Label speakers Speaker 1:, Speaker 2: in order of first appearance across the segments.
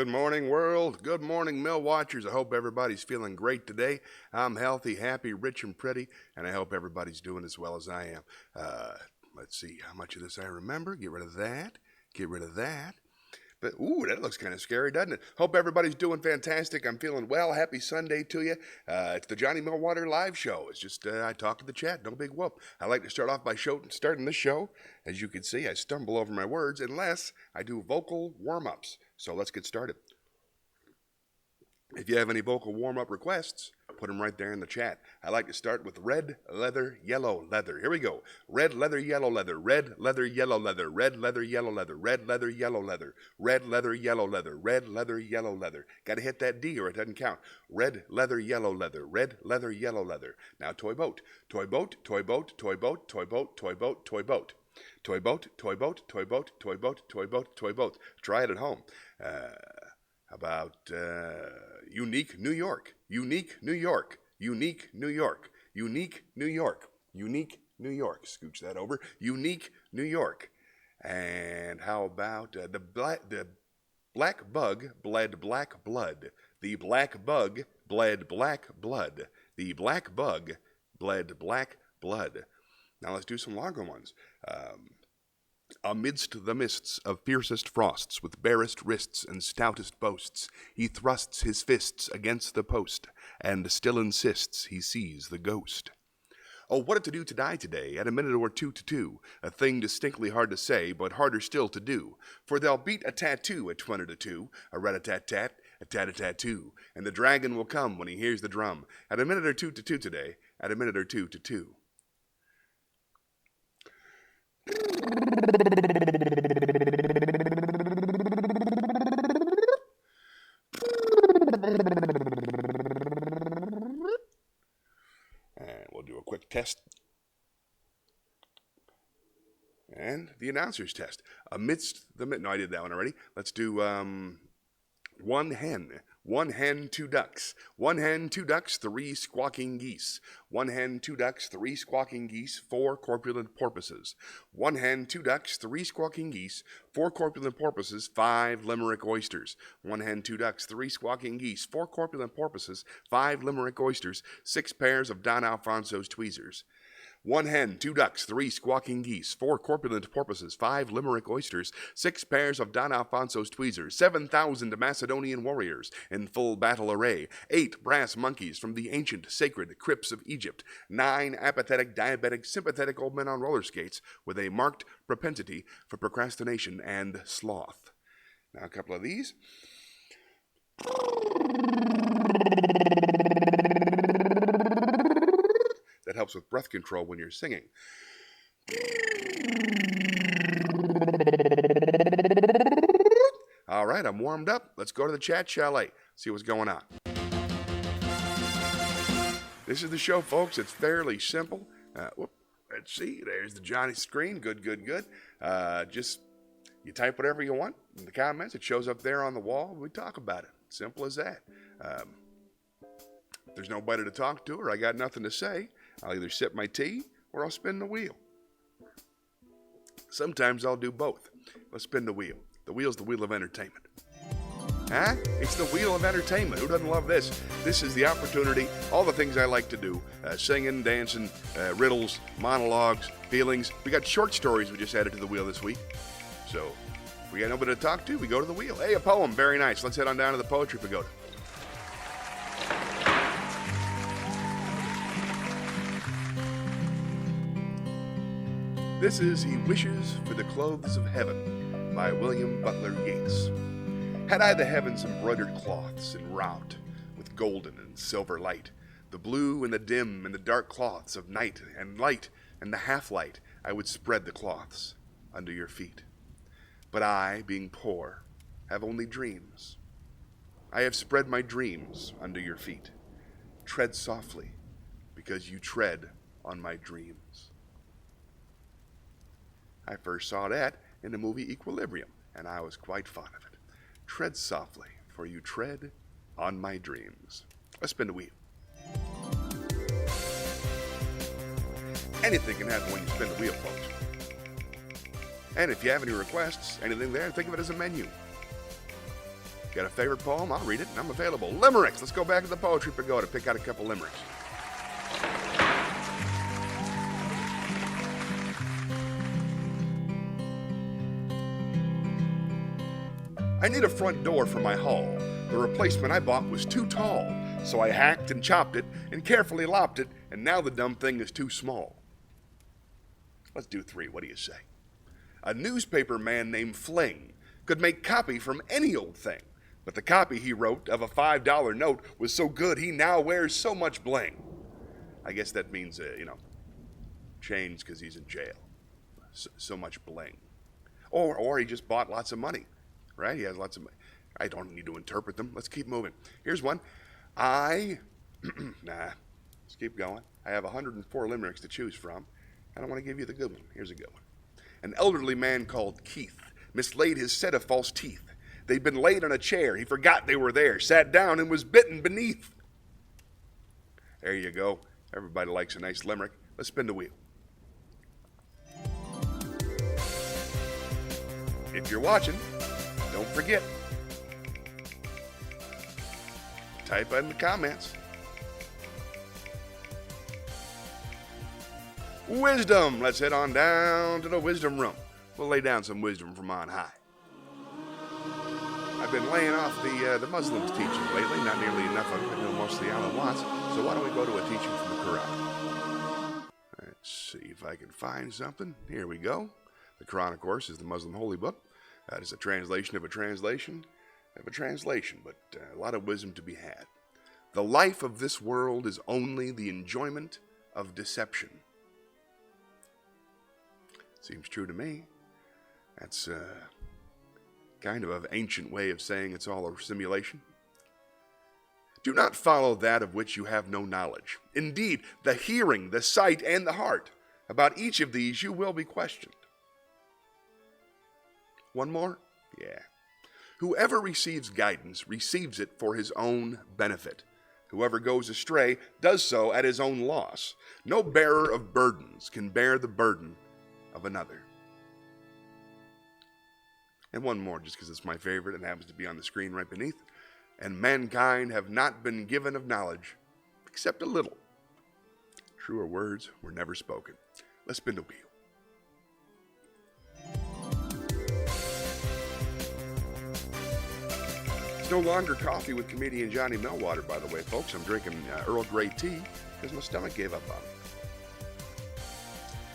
Speaker 1: Good morning, world. Good morning, Mill Watchers. I hope everybody's feeling great today. I'm healthy, happy, rich, and pretty, and I hope everybody's doing as well as I am. Let's see how much of this I remember. Get rid of that. Get rid of that. But, ooh, that looks kind of scary, doesn't it? Hope everybody's doing fantastic. I'm feeling well. Happy Sunday to you. It's the Johnny Millwater live show. It's just, I talk to the chat. No big whoop. I like to start off by starting this show. As you can see, I stumble over my words unless I do vocal warm-ups. So let's get started. If you have any vocal warm-up requests, put them right there in the chat. I like to start with red leather, yellow leather. Here we go. Red leather, yellow leather, red leather, yellow leather, red leather, yellow leather, red leather, yellow leather, red leather, yellow leather, red leather, yellow leather. Got to hit that D or it doesn't count. Red leather, yellow leather, red leather, yellow leather. Now toy boat, toy boat, toy boat, toy boat, toy boat, toy boat, toy boat. Toy boat, toy boat, toy boat, toy boat, toy boat, toy boat. Try it at home. About unique New York, unique New York, unique New York, unique New York, unique New York. Scooch that over. Unique New York. And how about the black bug bled black blood. The black bug bled black blood. The black bug bled black blood. Now let's do some longer ones. Amidst the mists of fiercest frosts, with barest wrists and stoutest boasts, he thrusts his fists against the post, and still insists he sees the ghost. Oh, what a to-do to die today, at a minute or two to two, a thing distinctly hard to say, but harder still to do. For they'll beat a tattoo at 20 to 2, a rat-a-tat-tat, a tat-a-tat-too, and the dragon will come when he hears the drum, at a minute or two to two today, at a minute or two to two. And we'll do a quick test. And the announcer's test. Amidst the... No, I did that one already. Let's do one hen. One hen, two ducks. One hen, two ducks, three squawking geese. One hen, two ducks, three squawking geese, four corpulent porpoises. One hen, two ducks, three squawking geese, four corpulent porpoises, five Limerick oysters. One hen, two ducks, three squawking geese, four corpulent porpoises, five Limerick oysters, six pairs of Don Alfonso's tweezers. One hen, two ducks, three squawking geese, four corpulent porpoises, five Limerick oysters, six pairs of Don Alfonso's tweezers, 7,000 Macedonian warriors in full battle array, 8 brass monkeys from the ancient sacred crypts of Egypt, 9 apathetic, diabetic, sympathetic old men on roller skates with a marked propensity for procrastination and sloth. Now a couple of these. That helps with breath control when you're singing. All right, I'm warmed up. Let's go to the chat chalet, see what's going on. This is the show, folks. It's fairly simple. Let's see. There's the Johnny screen. Good. Just you type whatever you want in the comments. It shows up there on the wall. We talk about it. Simple as that. If there's nobody to talk to or I got nothing to say, I'll either sip my tea or I'll spin the wheel. Sometimes I'll do both. Let's spin the wheel. The wheel's the wheel of entertainment. Huh? It's the wheel of entertainment. Who doesn't love this? This is the opportunity, all the things I like to do. Singing, dancing, riddles, monologues, feelings. We got short stories we just added to the wheel this week. So, if we got nobody to talk to, we go to the wheel. Hey, a poem. Very nice. Let's head on down to the Poetry Pagoda. This is He Wishes for the Clothes of Heaven by William Butler Yeats. Had I the heavens embroidered cloths in rout with golden and silver light, the blue and the dim and the dark cloths of night and light and the half-light, I would spread the cloths under your feet. But I, being poor, have only dreams. I have spread my dreams under your feet. Tread softly, because you tread on my dreams. I first saw that in the movie Equilibrium, and I was quite fond of it. Tread softly, for you tread on my dreams. Let's spin the wheel. Anything can happen when you spin the wheel, folks. And if you have any requests, anything there, think of it as a menu. Got a favorite poem? I'll read it, and I'm available. Limericks. Let's go back to the Poetry Pagoda. Pick out a couple limericks. I need a front door for my hall. The replacement I bought was too tall, so I hacked and chopped it and carefully lopped it, and now the dumb thing is too small. Let's do 3. What do you say? A newspaper man named Fling could make copy from any old thing, but the copy he wrote of a $5 note was so good he now wears so much bling. I guess that means, chains because he's in jail. So much bling. Or he just bought lots of money, right? He has lots of money. I don't need to interpret them. Let's keep moving. Here's one. Let's keep going. I have 104 limericks to choose from. I don't want to give you the good one. Here's a good one. An elderly man called Keith mislaid his set of false teeth. They'd been laid on a chair. He forgot they were there, sat down, and was bitten beneath. There you go. Everybody likes a nice limerick. Let's spin the wheel. If you're watching, don't forget. Type in the comments. Wisdom. Let's head on down to the wisdom room. We'll lay down some wisdom from on high. I've been laying off the Muslims' teaching lately. Not nearly enough. I've been doing mostly Alan Watts. So why don't we go to a teaching from the Quran? Let's see if I can find something. Here we go. The Quran, of course, is the Muslim holy book. That is a translation of a translation of a translation, but a lot of wisdom to be had. The life of this world is only the enjoyment of deception. Seems true to me. That's kind of an ancient way of saying it's all a simulation. Do not follow that of which you have no knowledge. Indeed, the hearing, the sight, and the heart, about each of these you will be questioned. One more? Yeah. Whoever receives guidance receives it for his own benefit. Whoever goes astray does so at his own loss. No bearer of burdens can bear the burden of another. And one more, just because it's my favorite and happens to be on the screen right beneath. And mankind have not been given of knowledge, except a little. Truer words were never spoken. Let's spin the wheel. It's no longer coffee with comedian Johnny Millwater, by the way, folks. I'm drinking Earl Grey tea because my stomach gave up on it.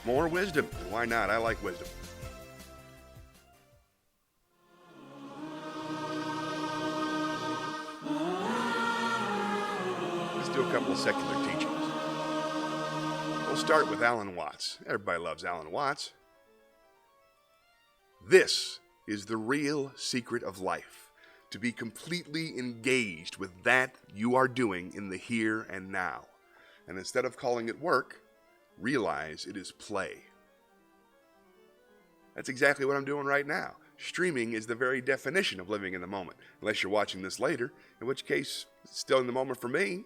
Speaker 1: More wisdom. Why not? I like wisdom. Let's do a couple of secular teachings. We'll start with Alan Watts. Everybody loves Alan Watts. This is the real secret of life, to be completely engaged with that you are doing in the here and now. And instead of calling it work, realize it is play. That's exactly what I'm doing right now. Streaming is the very definition of living in the moment, unless you're watching this later, in which case it's still in the moment for me.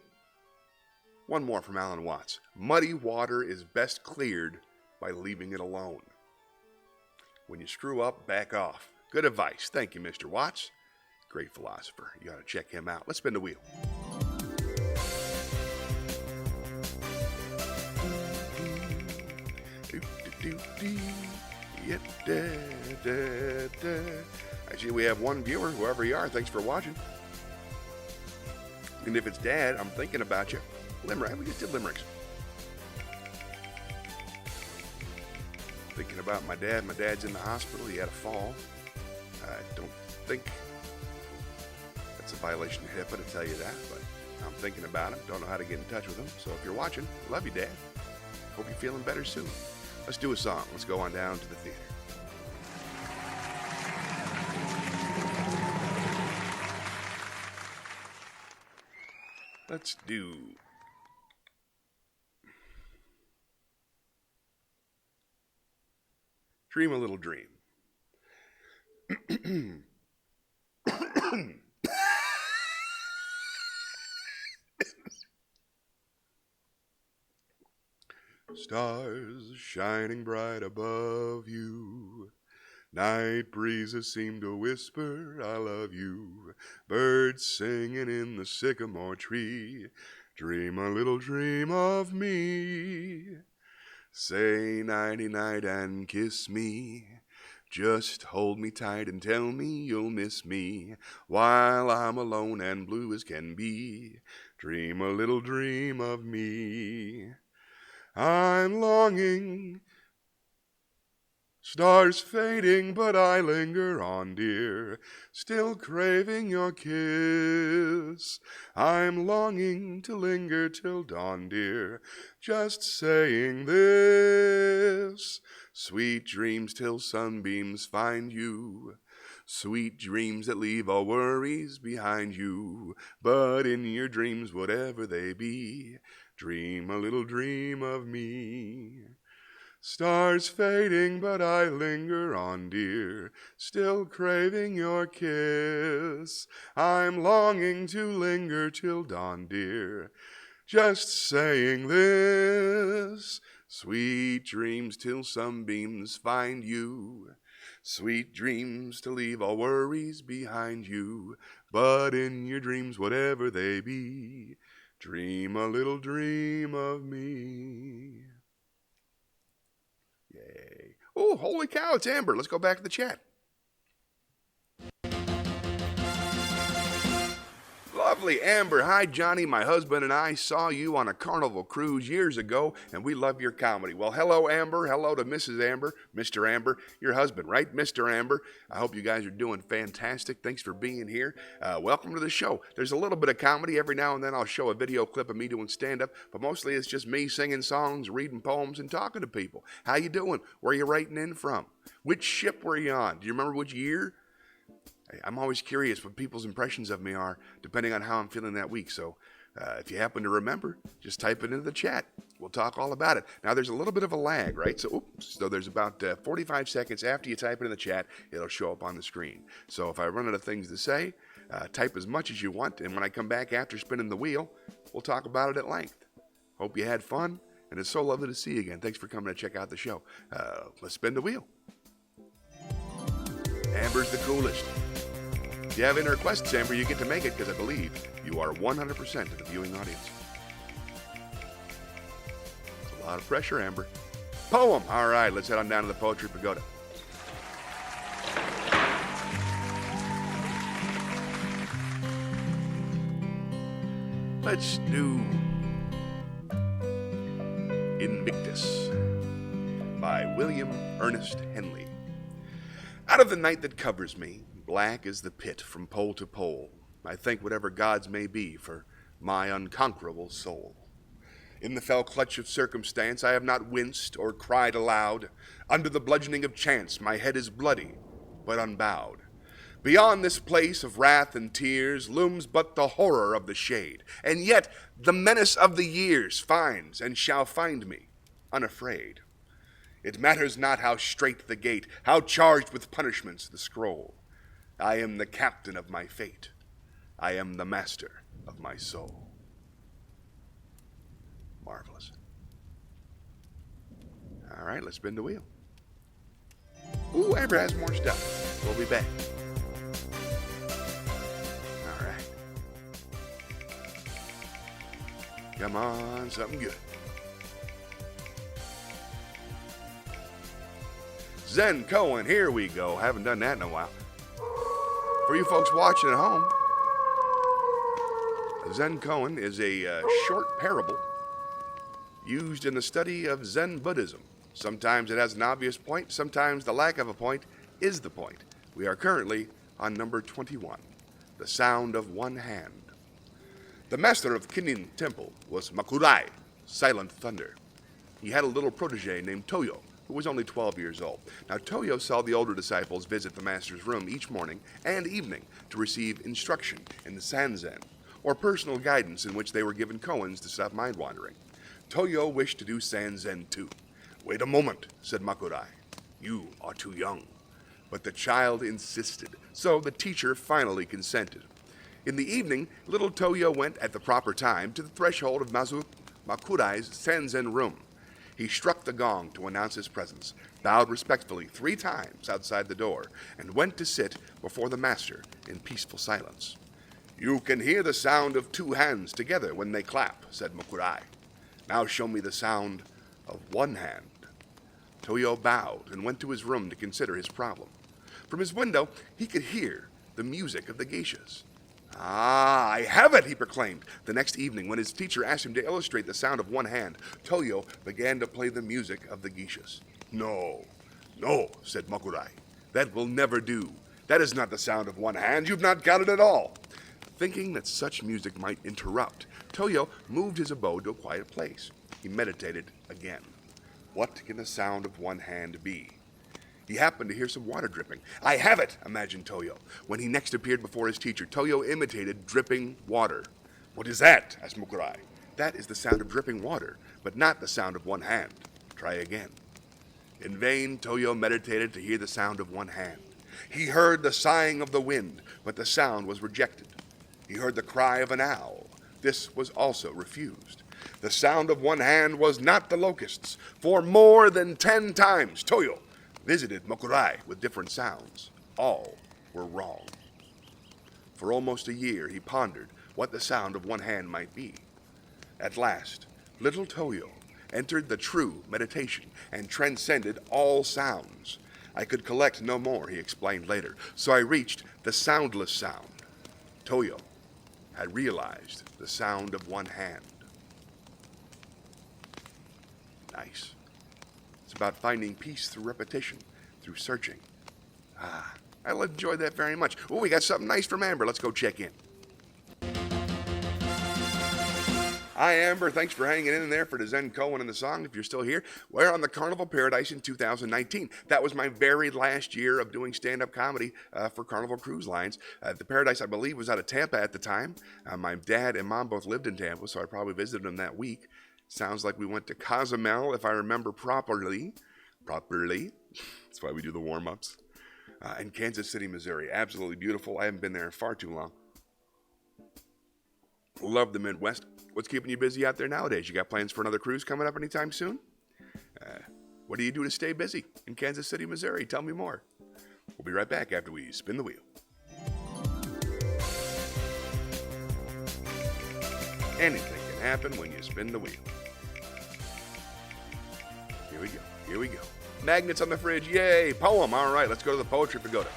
Speaker 1: One more from Alan Watts. Muddy water is best cleared by leaving it alone. When you screw up, back off. Good advice. Thank you, Mr. Watts. Great philosopher. You ought to check him out. Let's spin the wheel. Actually, we have one viewer, whoever you are. Thanks for watching. And if it's Dad, I'm thinking about you. Limerick. We just did limericks. Thinking about my dad. My dad's in the hospital. He had a fall. I don't think that's a violation of HIPAA to tell you that, but I'm thinking about him. Don't know how to get in touch with him. So if you're watching, love you, Dad. Hope you're feeling better soon. Let's do a song. Let's go on down to the theater. Let's do Dream a Little Dream. Stars shining bright above you, Night breezes seem to whisper, I love you. Birds singing in the sycamore tree. Dream a little dream of me. Say nighty-night and kiss me. Just hold me tight and tell me you'll miss me while I'm alone and blue as can be. Dream a little dream of me. I'm longing, stars fading, but I linger on, dear, still craving your kiss. I'm longing to linger till dawn, dear, just saying this. Sweet dreams till sunbeams find you, sweet dreams that leave all worries behind you. But in your dreams, whatever they be, dream a little dream of me. Stars fading, but I linger on, dear, still craving your kiss. I'm longing to linger till dawn, dear, just saying this. Sweet dreams till sunbeams find you, sweet dreams to leave all worries behind you. But in your dreams, whatever they be, dream a little dream of me. Yay. Oh, holy cow, it's Amber. Let's go back to the chat. Lovely Amber. Hi, Johnny. My husband and I saw you on a carnival cruise years ago, and we love your comedy. Well, hello, Amber. Hello to Mrs. Amber, Mr. Amber, your husband, right? Mr. Amber. I hope you guys are doing fantastic. Thanks for being here. Welcome to the show. There's a little bit of comedy. Every now and then I'll show a video clip of me doing stand-up, but mostly it's just me singing songs, reading poems, and talking to people. How you doing? Where are you writing in from? Which ship were you on? Do you remember which year? I'm always curious what people's impressions of me are, depending on how I'm feeling that week. So if you happen to remember, just type it into the chat. We'll talk all about it. Now, there's a little bit of a lag, right? So there's about 45 seconds after you type it in the chat, it'll show up on the screen. So if I run out of things to say, type as much as you want. And when I come back after spinning the wheel, we'll talk about it at length. Hope you had fun. And it's so lovely to see you again. Thanks for coming to check out the show. Let's spin the wheel. Amber's the coolest. If you have any requests, Amber, you get to make it because I believe you are 100% of the viewing audience. It's a lot of pressure, Amber. Poem. All right, let's head on down to the Poetry Pagoda. Let's do Invictus by William Ernest Henley. Out of the night that covers me, black as the pit from pole to pole, I thank whatever gods may be for my unconquerable soul. In the fell clutch of circumstance I have not winced or cried aloud. Under the bludgeoning of chance my head is bloody, but unbowed. Beyond this place of wrath and tears looms but the horror of the shade, and yet the menace of the years finds and shall find me unafraid. It matters not how strait the gate, how charged with punishments the scroll. I am the captain of my fate. I am the master of my soul. Marvelous. All right, let's spin the wheel. Ooh, Amber has more stuff. We'll be back. All right. Come on, something good. Zen Cohen, here we go. Haven't done that in a while. For you folks watching at home, Zen Koan is a short parable used in the study of Zen Buddhism. Sometimes it has an obvious point, sometimes the lack of a point is the point. We are currently on number 21, The Sound of One Hand. The master of Kinnin Temple was Makurai, Silent Thunder. He had a little protege named Toyo, who was only 12 years old. Now, Toyo saw the older disciples visit the master's room each morning and evening to receive instruction in the Sanzen, or personal guidance in which they were given koans to stop mind-wandering. Toyo wished to do Sanzen too. "Wait a moment," said Makurai. "You are too young." But the child insisted, so the teacher finally consented. In the evening, little Toyo went at the proper time to the threshold of Makurai's Sanzen room. He struck the gong to announce his presence, bowed respectfully 3 times outside the door, and went to sit before the master in peaceful silence. "You can hear the sound of 2 hands together when they clap," said Mokurai. "Now show me the sound of 1 hand." Toyo bowed and went to his room to consider his problem. From his window, he could hear the music of the geishas. "Ah, I have it," he proclaimed. The next evening, when his teacher asked him to illustrate the sound of 1 hand, Toyo began to play the music of the geishas. No, said Mokurai. "That will never do. That is not the sound of 1 hand. You've not got it at all." Thinking that such music might interrupt, Toyo moved his abode to a quiet place. He meditated again. What can the sound of 1 hand be? He happened to hear some water dripping. "I have it," imagined Toyo. When he next appeared before his teacher, Toyo imitated dripping water. "What is that?" asked Mokurai. "That is the sound of dripping water, but not the sound of 1 hand. Try again." In vain, Toyo meditated to hear the sound of 1 hand. He heard the sighing of the wind, but the sound was rejected. He heard the cry of an owl. This was also refused. The sound of 1 hand was not the locusts. For more than 10 times, Toyo visited Mokurai with different sounds. All were wrong. For almost a year, he pondered what the sound of 1 hand might be. At last, little Toyo entered the true meditation and transcended all sounds. "I could collect no more," he explained later, "so I reached the soundless sound." Toyo had realized the sound of 1 hand. Nice. It's about finding peace through repetition, through searching. I enjoyed that very much. Oh, we got something nice from Amber. Let's go check in. Hi, Amber. Thanks for hanging in there for the Zen Cohen and the song. If you're still here, we're on the Carnival Paradise in 2019. That was my very last year of doing stand-up comedy for Carnival Cruise Lines. The Paradise, I believe, was out of Tampa at the time. My dad and mom both lived in Tampa, so I probably visited them that week. Sounds like we went to Cozumel, if I remember properly. That's why we do the warm-ups. And Kansas City, Missouri. Absolutely beautiful. I haven't been there in far too long. Love the Midwest. What's keeping you busy out there nowadays? You got plans for another cruise coming up anytime soon? What do you do to stay busy in Kansas City, Missouri? Tell me more. We'll be right back after we spin the wheel. Anything can happen when you spin the wheel. Here we go. Magnets on the fridge, yay! Poem, all right, let's go to the Poetry Pagoda.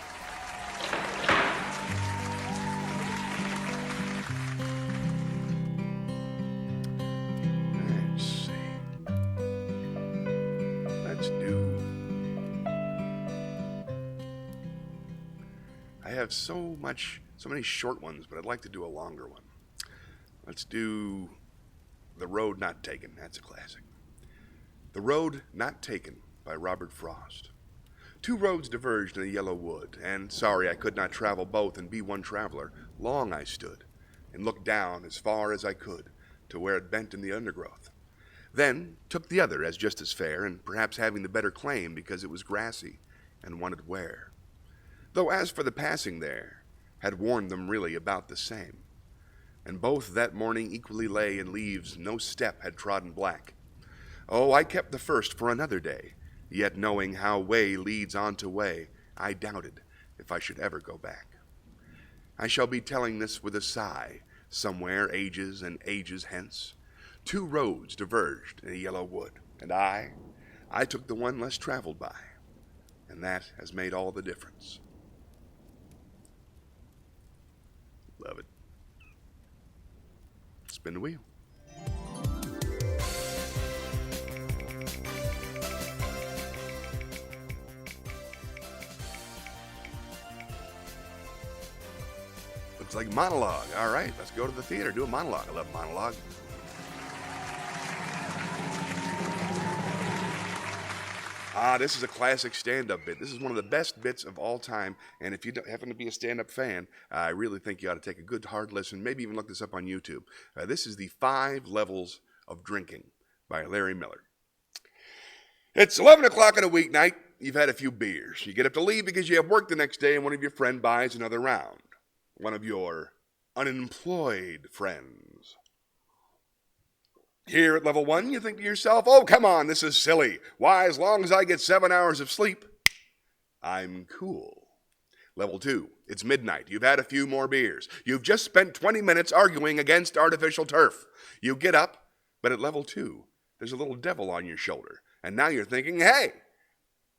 Speaker 1: I have so many short ones, but I'd like to do a longer one. Let's do The Road Not Taken. That's a classic. The Road Not Taken by Robert Frost. 2 roads diverged in a yellow wood, and sorry I could not travel both and be one traveler. Long I stood, and looked down as far as I could to where it bent in the undergrowth. Then took the other as just as fair, and perhaps having the better claim because it was grassy and wanted wear. Though as for the passing there, had warned them really about the same. And both that morning equally lay in leaves no step had trodden black. Oh, I kept the first for another day, yet knowing how way leads on to way, I doubted if I should ever go back. I shall be telling this with a sigh, somewhere ages and ages hence. 2 roads diverged in a yellow wood, and I took the one less traveled by, and that has made all the difference. Love it. Spin the wheel. Looks like monologue. All right, let's go to the theater. Do a monologue. I love monologue. This is a classic stand-up bit. This is one of the best bits of all time, and if you happen to be a stand-up fan, I really think you ought to take a good hard listen, maybe even look this up on YouTube. This is the 5 Levels of Drinking by Larry Miller. It's 11 o'clock on a weeknight. You've had a few beers. You get up to leave because you have work the next day, and one of your friends buys another round. One of your unemployed friends. Here at level 1, you think to yourself, oh, come on, this is silly. Why, as long as I get 7 hours of sleep, I'm cool. Level 2, it's midnight. You've had a few more beers. You've just spent 20 minutes arguing against artificial turf. You get up, but at level 2, there's a little devil on your shoulder. And now you're thinking, hey,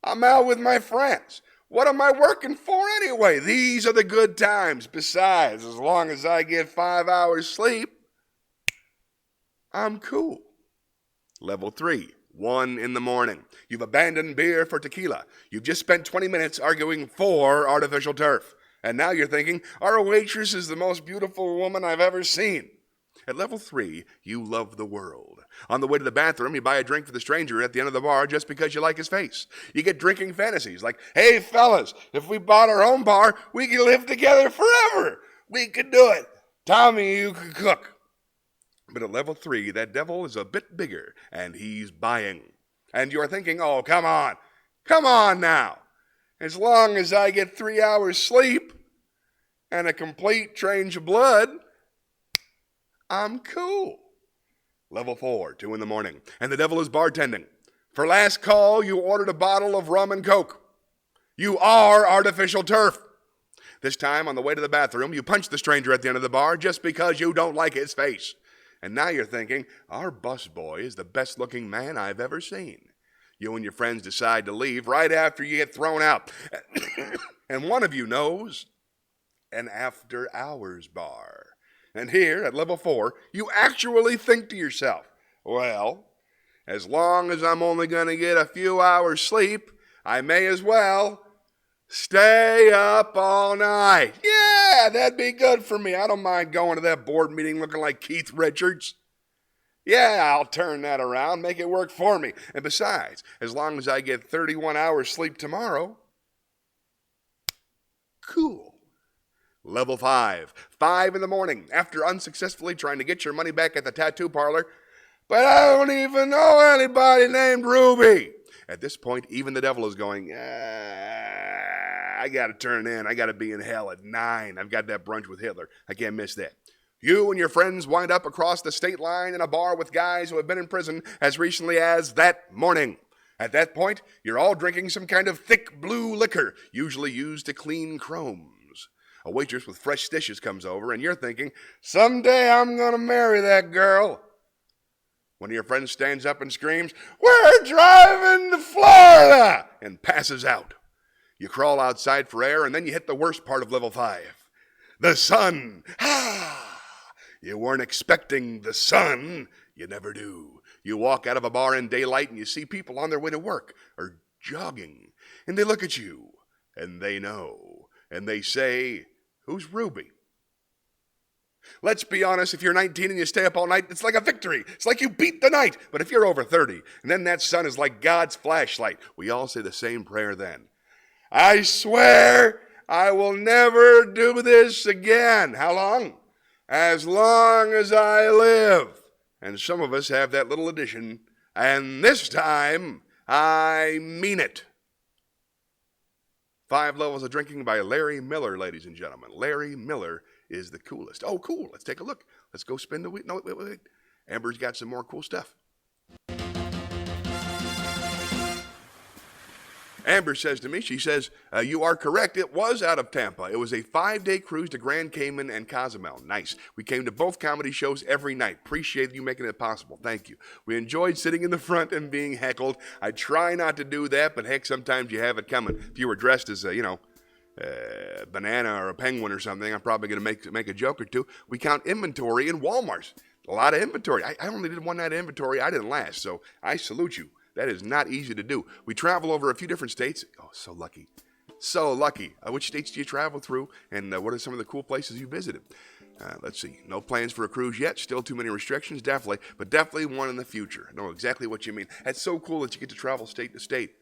Speaker 1: I'm out with my friends. What am I working for anyway? These are the good times. Besides, as long as I get 5 hours sleep, I'm cool. Level 3, 1 in the morning. You've abandoned beer for tequila. You've just spent 20 minutes arguing for artificial turf. And now you're thinking, our waitress is the most beautiful woman I've ever seen. At level 3, you love the world. On the way to the bathroom, you buy a drink for the stranger at the end of the bar just because you like his face. You get drinking fantasies like, hey fellas, if we bought our own bar, we could live together forever. We could do it. Tommy, you could cook. But at level 3, that devil is a bit bigger, and he's buying. And you're thinking, oh, come on now. As long as I get 3 hours sleep and a complete change of blood, I'm cool. Level 4, 2 in the morning, and the devil is bartending. For last call, you ordered a bottle of rum and coke. You are artificial turf. This time, on the way to the bathroom, you punch the stranger at the end of the bar just because you don't like his face. And now you're thinking, our busboy is the best-looking man I've ever seen. You and your friends decide to leave right after you get thrown out. And one of you knows an after-hours bar. And here, at level 4, you actually think to yourself, well, as long as I'm only going to get a few hours sleep, I may as well stay up all night. Yeah, that'd be good for me. I don't mind going to that board meeting looking like Keith Richards. Yeah, I'll turn that around, make it work for me. And besides, as long as I get 31 hours sleep tomorrow, cool. Level 5, 5 in the morning, after unsuccessfully trying to get your money back at the tattoo parlor. But I don't even know anybody named Ruby. At this point, even the devil is going, I got to turn in. I got to be in hell at 9. I've got that brunch with Hitler. I can't miss that. You and your friends wind up across the state line in a bar with guys who have been in prison as recently as that morning. At that point, you're all drinking some kind of thick blue liquor, usually used to clean chromes. A waitress with fresh stitches comes over, and you're thinking, someday I'm going to marry that girl. One of your friends stands up and screams, we're driving to Florida, and passes out. You crawl outside for air, and then you hit the worst part of level 5. The sun. You weren't expecting the sun. You never do. You walk out of a bar in daylight, and you see people on their way to work or jogging, and they look at you, and they know, and they say, who's Ruby? Let's be honest, if you're 19 and you stay up all night, it's like a victory. It's like you beat the night. But if you're over 30, and then that sun is like God's flashlight, we all say the same prayer then. I swear I will never do this again. How long? As long as I live. And some of us have that little addition, and this time, I mean it. 5 Levels of Drinking by Larry Miller, ladies and gentlemen. Larry Miller is the coolest. Oh, cool. Let's take a look. Let's go spin the wheel. No, wait. Amber's got some more cool stuff. Amber says to me, she says, you are correct. It was out of Tampa. It was a 5-day cruise to Grand Cayman and Cozumel. Nice. We came to both comedy shows every night. Appreciate you making it possible. Thank you. We enjoyed sitting in the front and being heckled. I try not to do that, but heck, sometimes you have it coming. If you were dressed as a banana or a penguin or something, I'm probably going to make a joke or two. We count inventory in Walmarts. A lot of inventory. I only did one night of inventory. I didn't last, so I salute you. That is not easy to do. We travel over a few different states. Oh, so lucky. So lucky. Which states do you travel through, and what are some of the cool places you visited? Let's see. No plans for a cruise yet. Still too many restrictions, definitely. But definitely one in the future. I know exactly what you mean. That's so cool that you get to travel state to state.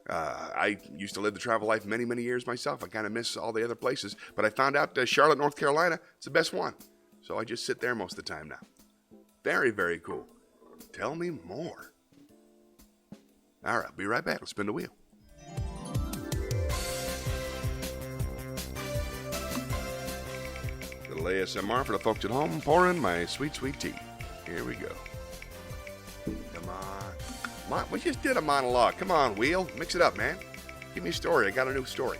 Speaker 1: I used to live the travel life many, many years myself. I kind of miss all the other places. But I found out Charlotte, North Carolina, is the best one. So I just sit there most of the time now. Very, very cool. Tell me more. All right, I'll be right back. Let's spin the wheel. Little ASMR for the folks at home, pouring my sweet, sweet tea. Here we go. We just did a monologue. Come on, Wheel. Mix it up, man. Give me a story. I got a new story.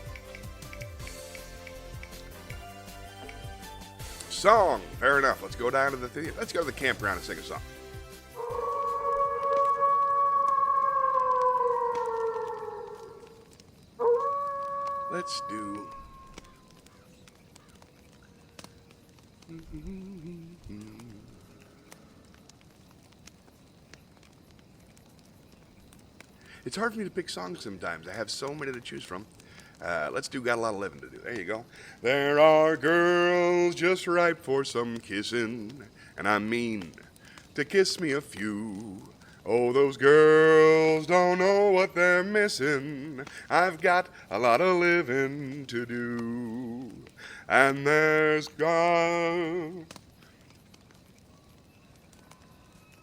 Speaker 1: Song. Fair enough. Let's go down to the theater. Let's go to the campground and sing a song. Let's do... It's hard for me to pick songs sometimes. I have so many to choose from. Let's do Got a Lot of Living to Do. There you go. There are girls just ripe for some kissing, and I mean to kiss me a few. Oh, those girls don't know what they're missing. I've got a lot of living to do. And there's God.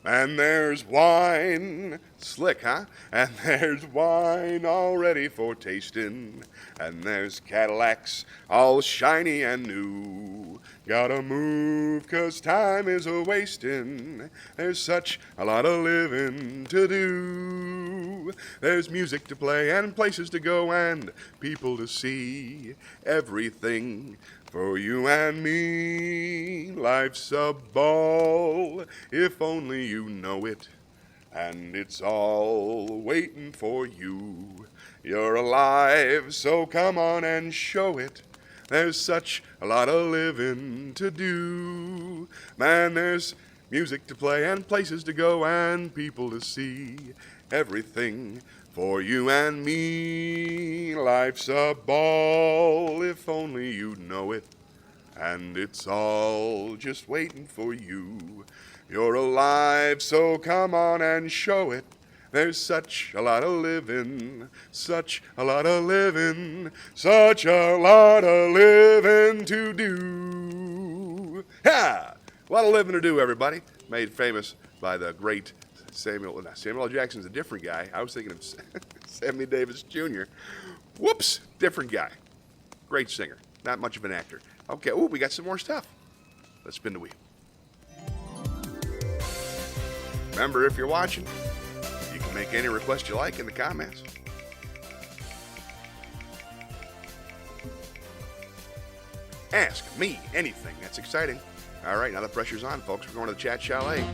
Speaker 1: And there's wine, slick, huh? And there's wine all ready for tasting. And there's Cadillacs all shiny and new. Gotta move 'cause time is a-wasting. There's such a lot of living to do. There's music to play and places to go and people to see. Everything for you and me. Life's a ball, if only you know it. And it's all waiting for you. You're alive, so come on and show it. There's such a lot of living to do. Man, there's music to play and places to go and people to see. Everything for you and me. Life's a ball, if only you know it. And it's all just waiting for you. You're alive, so come on and show it. There's such a lot of living, such a lot of living, such a lot of living to do. Ha! A lot of living to do, everybody. Made famous by the great Samuel L. Jackson's a different guy. I was thinking of Sammy Davis Jr. Whoops, different guy. Great singer. Not much of an actor. Okay, ooh, we got some more stuff. Let's spin the wheel. Remember, if you're watching, you can make any request you like in the comments. Ask me anything. That's exciting. All right, now the pressure's on, folks. We're going to the chat chalet.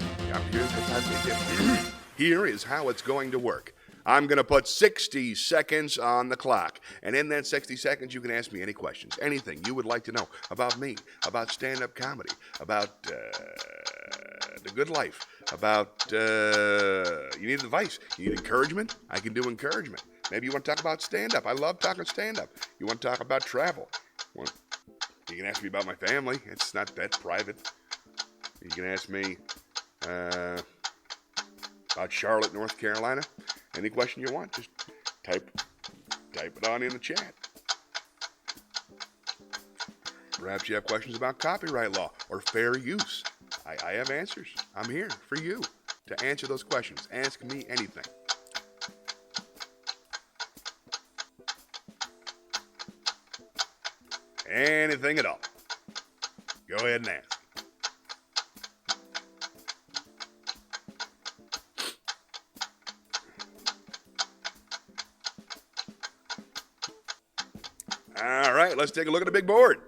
Speaker 1: Here is how it's going to work. I'm going to put 60 seconds on the clock. And in that 60 seconds, you can ask me any questions, anything you would like to know about me, about stand-up comedy, about the good life, about you need advice, you need encouragement. I can do encouragement. Maybe you want to talk about stand-up. I love talking stand-up. You want to talk about travel. You can ask me about my family. It's not that private. You can ask me about Charlotte, North Carolina. Any question you want, just type it on in the chat. Perhaps you have questions about copyright law or fair use. I have answers. I'm here for you to answer those questions. Ask me anything. Anything at all. Go ahead and ask. All right, let's take a look at the big board.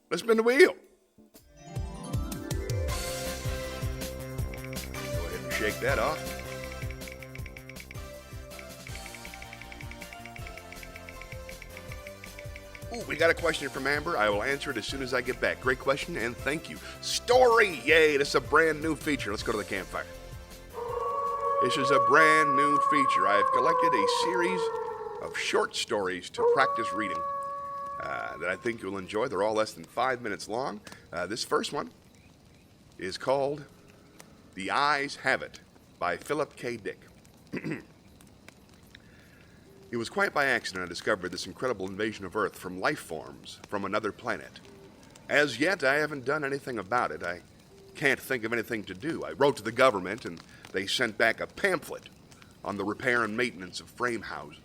Speaker 1: Let's spin the wheel. Go ahead and shake that off. Ooh, we got a question from Amber. I will answer it as soon as I get back. Great question, and thank you. Story! Yay, this is a brand new feature. Let's go to the campfire. This is a brand new feature. I have collected a series of short stories to practice reading that I think you'll enjoy. They're all less than 5 minutes long. This first one is called The Eyes Have It by Philip K. Dick. It was quite by accident I discovered this incredible invasion of Earth from life forms from another planet. As yet, I haven't done anything about it. I can't think of anything to do. I wrote to the government, and they sent back a pamphlet on the repair and maintenance of frame houses.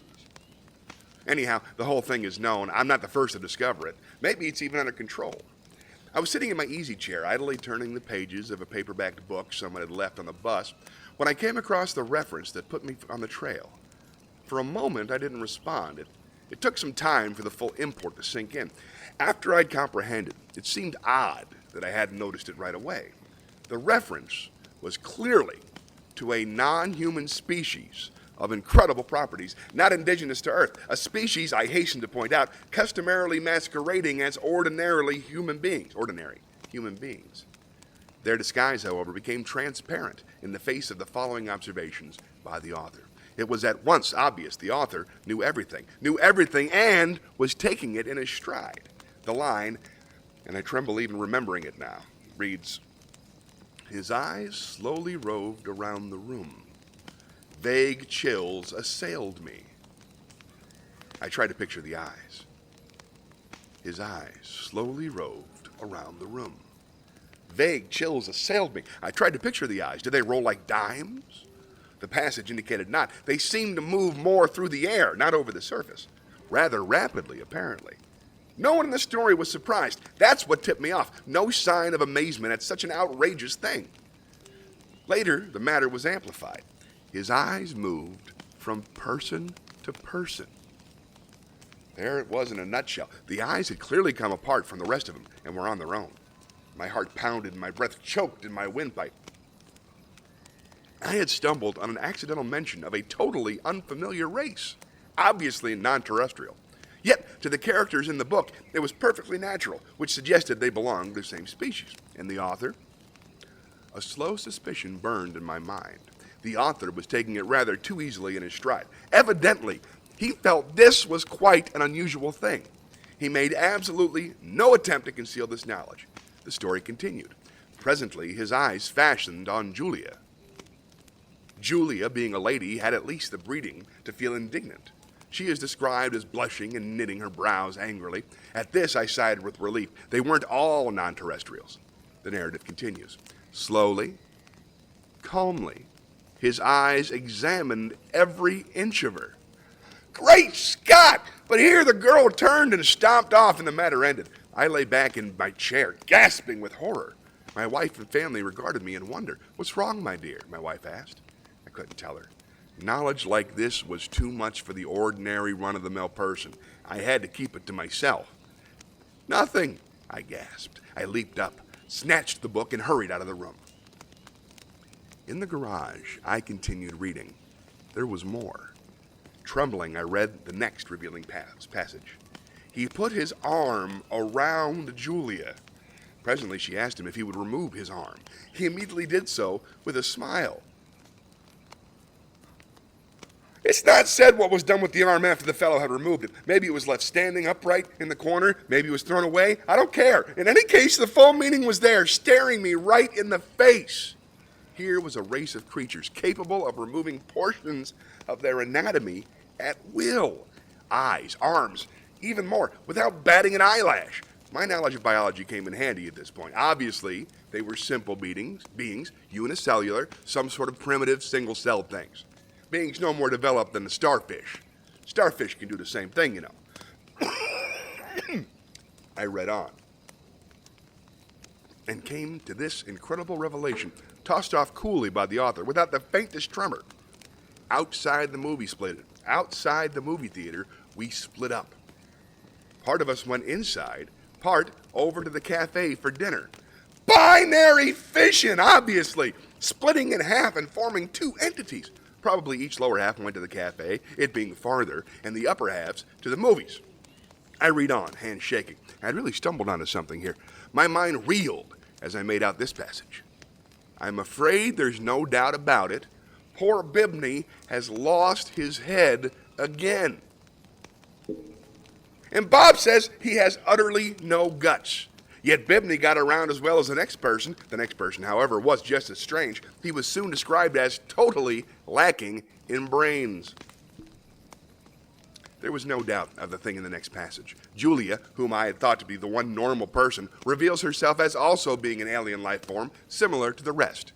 Speaker 1: Anyhow, the whole thing is known. I'm not the first to discover it. Maybe it's even under control. I was sitting in my easy chair, idly turning the pages of a paperbacked book someone had left on the bus, when I came across the reference that put me on the trail. For a moment, I didn't respond. It took some time for the full import to sink in. After I'd comprehended, it seemed odd that I hadn't noticed it right away. The reference was clearly to a non-human species of incredible properties, not indigenous to Earth, a species, I hasten to point out, customarily masquerading as ordinary human beings. Their disguise, however, became transparent in the face of the following observations by the author. It was at once obvious the author knew everything, and was taking it in his stride. The line, and I tremble even remembering it now, reads, "His eyes slowly roved around the room. Vague chills assailed me." I tried to picture the eyes. His eyes slowly roved around the room. Vague chills assailed me. I tried to picture the eyes. Did they roll like dimes? The passage indicated not. They seemed to move more through the air, not over the surface. Rather rapidly, apparently. No one in the story was surprised. That's what tipped me off. No sign of amazement at such an outrageous thing. Later, the matter was amplified. His eyes moved from person to person. There it was in a nutshell. The eyes had clearly come apart from the rest of them and were on their own. My heart pounded and my breath choked in my windpipe. I had stumbled on an accidental mention of a totally unfamiliar race, obviously non-terrestrial. Yet, to the characters in the book, it was perfectly natural, which suggested they belonged to the same species. And the author? A slow suspicion burned in my mind. The author was taking it rather too easily in his stride. Evidently, he felt this was quite an unusual thing. He made absolutely no attempt to conceal this knowledge. The story continued. Presently, his eyes fastened on Julia. Julia, being a lady, had at least the breeding to feel indignant. She is described as blushing and knitting her brows angrily. At this, I sighed with relief. They weren't all non-terrestrials. The narrative continues. Slowly, calmly, his eyes examined every inch of her. Great Scott! But here the girl turned and stomped off and the matter ended. I lay back in my chair, gasping with horror. My wife and family regarded me in wonder. "What's wrong, my dear?" my wife asked. I couldn't tell her. Knowledge like this was too much for the ordinary run-of-the-mill person. I had to keep it to myself. "Nothing," I gasped. I leaped up, snatched the book, and hurried out of the room. In the garage, I continued reading. There was more. Trembling, I read the next revealing passage. He put his arm around Julia. Presently, she asked him if he would remove his arm. He immediately did so with a smile. It's not said what was done with the arm after the fellow had removed it. Maybe it was left standing upright in the corner. Maybe it was thrown away. I don't care. In any case, the full meaning was there, staring me right in the face. Here was a race of creatures capable of removing portions of their anatomy at will. Eyes, arms, even more, without batting an eyelash. My knowledge of biology came in handy at this point. Obviously, they were simple beings, unicellular, some sort of primitive single-celled things. Beings no more developed than the starfish. Starfish can do the same thing, you know. I read on and came to this incredible revelation, tossed off coolly by the author without the faintest tremor. Outside the movie theater, we split up. Part of us went inside, part over to the cafe for dinner. Binary fission, obviously, splitting in half and forming two entities. Probably each lower half went to the cafe, it being farther, and the upper halves to the movies. I read on, hands shaking. I really stumbled onto something here. My mind reeled as I made out this passage. I'm afraid there's no doubt about it. Poor Bibney has lost his head again. And Bob says he has utterly no guts. Yet Bibney got around as well as the next person. The next person, however, was just as strange. He was soon described as totally lacking in brains. There was no doubt of the thing in the next passage. Julia, whom I had thought to be the one normal person, reveals herself as also being an alien life form similar to the rest.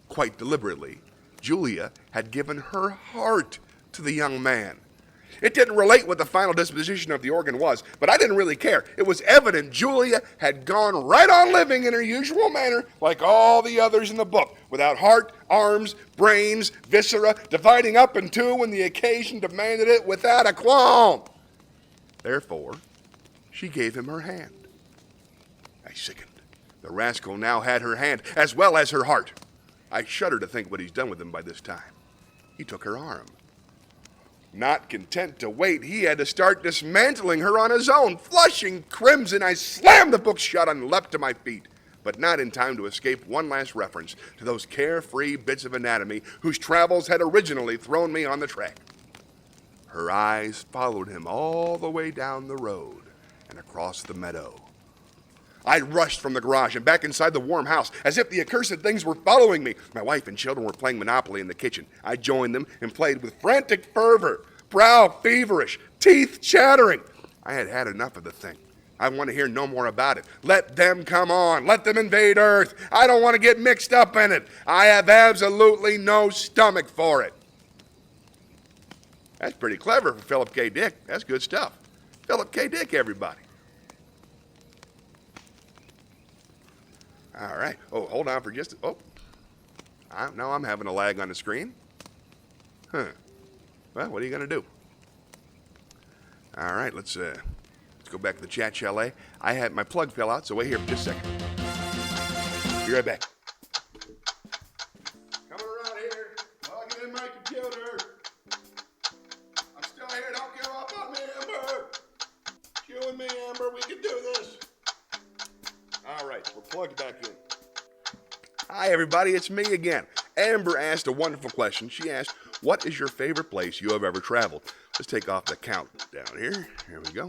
Speaker 1: Quite deliberately, Julia had given her heart to the young man. It didn't relate what the final disposition of the organ was, but I didn't really care. It was evident Julia had gone right on living in her usual manner, like all the others in the book, without heart, arms, brains, viscera, dividing up in two when the occasion demanded it without a qualm. Therefore, she gave him her hand. I sickened. The rascal now had her hand, as well as her heart. I shudder to think what he's done with him by this time. He took her arm. Not content to wait, he had to start dismantling her on his own. Flushing crimson, I slammed the book shut and leapt to my feet, but not in time to escape one last reference to those carefree bits of anatomy whose travels had originally thrown me on the track. Her eyes followed him all the way down the road and across the meadow. I rushed from the garage and back inside the warm house as if the accursed things were following me. My wife and children were playing Monopoly in the kitchen. I joined them and played with frantic fervor, brow feverish, teeth chattering. I had had enough of the thing. I want to hear no more about it. Let them come on. Let them invade Earth. I don't want to get mixed up in it. I have absolutely no stomach for it. That's pretty clever for Philip K. Dick. That's good stuff. Philip K. Dick, everybody. All right. Oh, hold on for just... now I'm having a lag on the screen. Well, what are you going to do? All right, let's go back to the chat chalet. I had my plug fell out, so wait here for just a second. Be right back. Coming around here, logging in my computer. I'm still here. Don't give up on me, Amber. You and me, Amber, we can do this. All right, we're plugged back in. Hi, everybody, it's me again. Amber asked a wonderful question. She asked, what is your favorite place you have ever traveled? Let's take off the count down here. Here we go.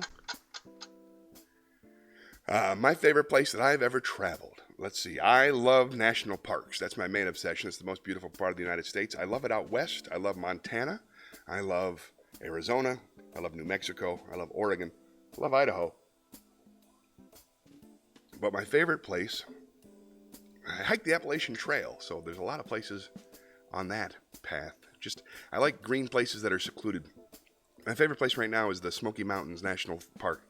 Speaker 1: My favorite place that I've ever traveled. Let's see. I love national parks. That's my main obsession. It's the most beautiful part of the United States. I love it out west. I love Montana. I love Arizona. I love New Mexico. I love Oregon. I love Idaho. But my favorite place, I hike the Appalachian Trail, so there's a lot of places on that path. I like green places that are secluded. My favorite place right now is the Smoky Mountains National Park,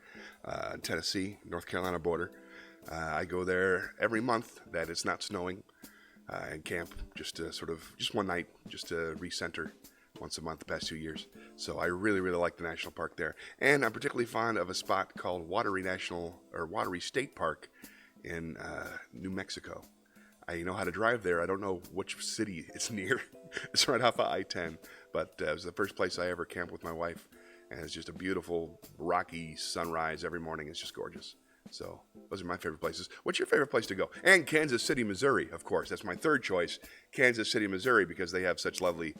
Speaker 1: Tennessee, North Carolina border. I go there every month that it's not snowing and camp just one night, just to recenter once a month the past 2 years. So I really, really like the national park there. And I'm particularly fond of a spot called Watery State Park in New Mexico. I know how to drive there. I don't know which city it's near. It's right off of I-10. But it was the first place I ever camped with my wife. And it's just a beautiful, rocky sunrise every morning. It's just gorgeous. So those are my favorite places. What's your favorite place to go? And Kansas City, Missouri, of course. That's my third choice. Kansas City, Missouri, because they have such lovely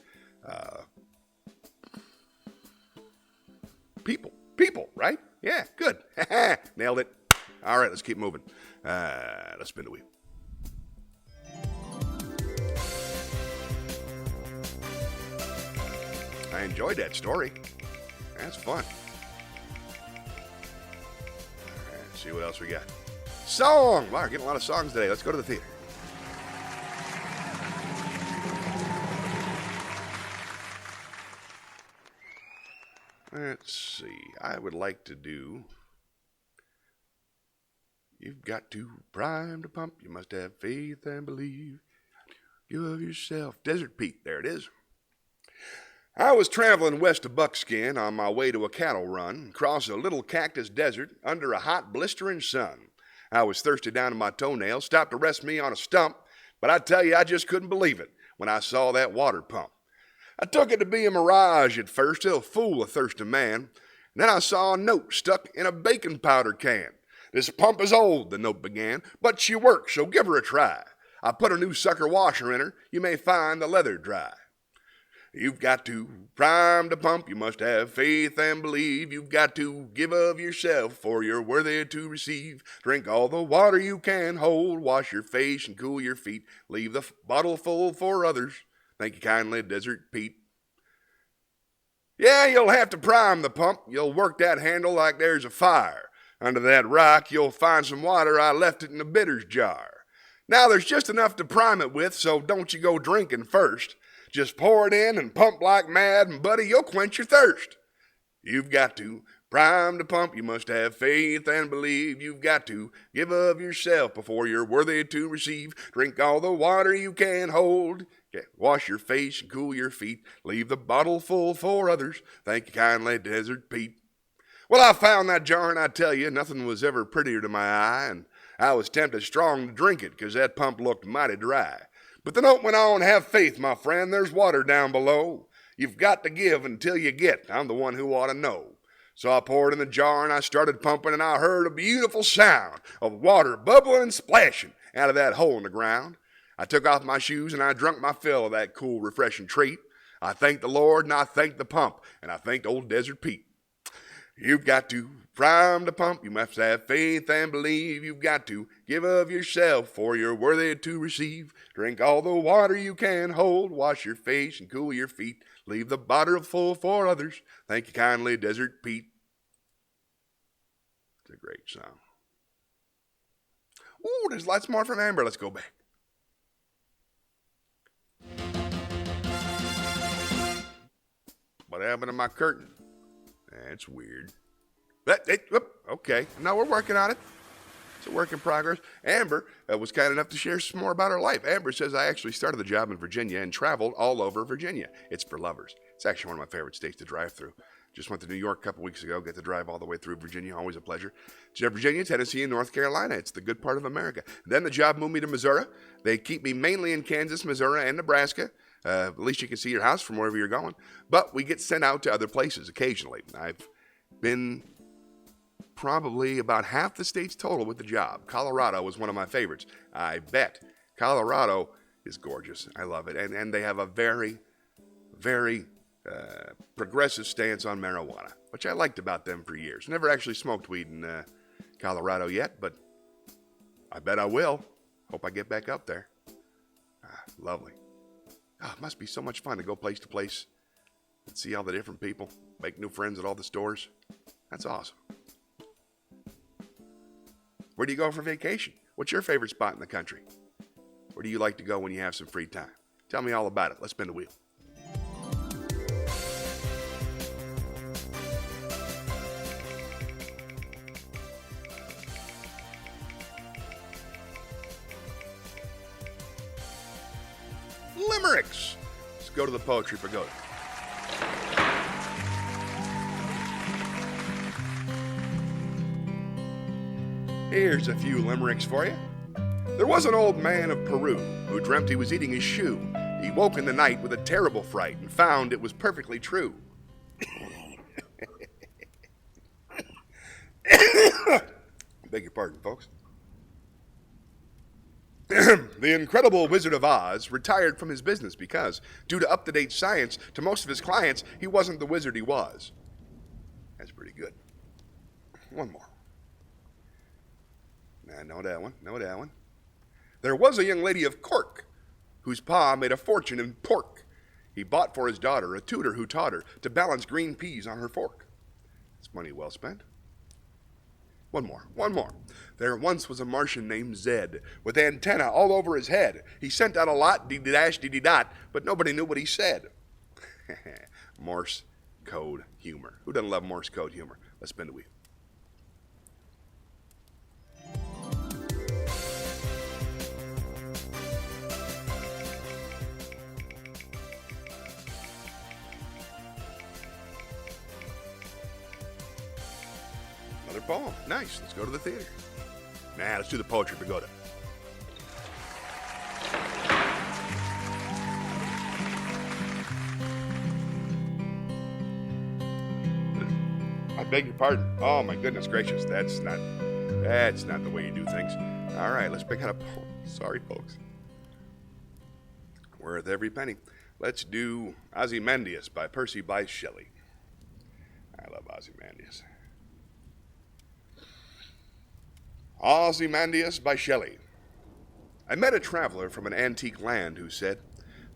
Speaker 1: people, right? Yeah, good. Nailed it. All right, let's keep moving. Let's spin the wheel. I enjoyed that story. That's fun. All right, let's see what else we got. Song! Wow, we're getting a lot of songs today. Let's go to the theater. Let's see. I would like to do... You've got to prime to pump. You must have faith and believe. You of yourself. Desert Pete. There it is. I was traveling west of Buckskin on my way to a cattle run, across a little cactus desert under a hot, blistering sun. I was thirsty down to my toenails, stopped to rest me on a stump, but I tell you, I just couldn't believe it when I saw that water pump. I took it to be a mirage at first, it'll fool a thirsty man. And then I saw a note stuck in a baking powder can. This pump is old, the note began, but she works, so give her a try. I put a new sucker washer in her, you may find the leather dry. You've got to prime the pump, you must have faith and believe. You've got to give of yourself, for you're worthy to receive. Drink all the water you can hold, wash your face and cool your feet. Leave the bottle full for others. Thank you kindly, Desert Pete. Yeah, you'll have to prime the pump. You'll work that handle like there's a fire. Under that rock, you'll find some water. I left it in a bitters jar. Now, there's just enough to prime it with, so don't you go drinking first. Just pour it in and pump like mad, and buddy, you'll quench your thirst. You've got to prime the pump. You must have faith and believe. You've got to give of yourself before you're worthy to receive. Drink all the water you can hold. Wash your face and cool your feet. Leave the bottle full for others. Thank you kindly, Desert Pete. Well, I found that jar, and I tell you, nothing was ever prettier to my eye, and I was tempted strong to drink it, 'cause that pump looked mighty dry. But the note went on, have faith, my friend, there's water down below. You've got to give until you get. I'm the one who ought to know. So I poured in the jar, and I started pumping, and I heard a beautiful sound of water bubbling and splashing out of that hole in the ground. I took off my shoes, and I drunk my fill of that cool, refreshing treat. I thanked the Lord, and I thanked the pump, and I thanked old Desert Pete. You've got to prime the pump. You must have faith and believe. You've got to give of yourself, for you're worthy to receive. Drink all the water you can hold. Wash your face and cool your feet. Leave the bottle full for others. Thank you kindly, Desert Pete. It's a great song. Ooh, there's lots more from Amber. Let's go back. What happened to my curtain? That's weird. Okay, now we're working on it. It's a work in progress. Amber was kind enough to share some more about her life. Amber says, I actually started the job in Virginia and traveled all over Virginia. It's for lovers. It's actually one of my favorite states to drive through. Just went to New York a couple weeks ago. Get to drive all the way through Virginia. Always a pleasure. Virginia, Tennessee, and North Carolina. It's the good part of America. Then the job moved me to Missouri. They keep me mainly in Kansas, Missouri, and Nebraska. At least you can see your house from wherever you're going. But we get sent out to other places occasionally. I've been probably about half the states total with the job. Colorado was one of my favorites. I bet. Colorado is gorgeous. I love it. And they have a very, very progressive stance on marijuana, which I liked about them for years. Never actually smoked weed in Colorado yet, but I bet I will. Hope I get back up there. Lovely. It must be so much fun to go place to place and see all the different people, make new friends at all the stores. That's awesome. Where do you go for vacation? What's your favorite spot in the country? Where do you like to go when you have some free time? Tell me all about it. Let's spin the wheel. Limericks. Let's go to the Poetry Pagoda. Here's a few limericks for you. There was an old man of Peru who dreamt he was eating his shoe. He woke in the night with a terrible fright and found it was perfectly true. Beg your pardon, folks. The incredible Wizard of Oz retired from his business because, due to up-to-date science, to most of his clients, he wasn't the wizard he was. That's pretty good. One more. Know that one. There was a young lady of Cork whose pa made a fortune in pork. He bought for his daughter a tutor who taught her to balance green peas on her fork. It's money well spent. One more. There once was a Martian named Zed with antenna all over his head. He sent out a lot, dee-dee-dash, dee-dee-dot, but nobody knew what he said. Morse code humor. Who doesn't love Morse code humor? Let's spin the wheel. Another poem. Nice. Let's go to the theater. Let's do the Poetry Pagoda. I beg your pardon. Oh my goodness gracious. That's not the way you do things. All right, let's pick out a poem. Sorry, folks. Worth every penny. Let's do Ozymandias by Percy Bysshe Shelley. I love Ozymandias. Ozymandias by Shelley. I met a traveler from an antique land who said,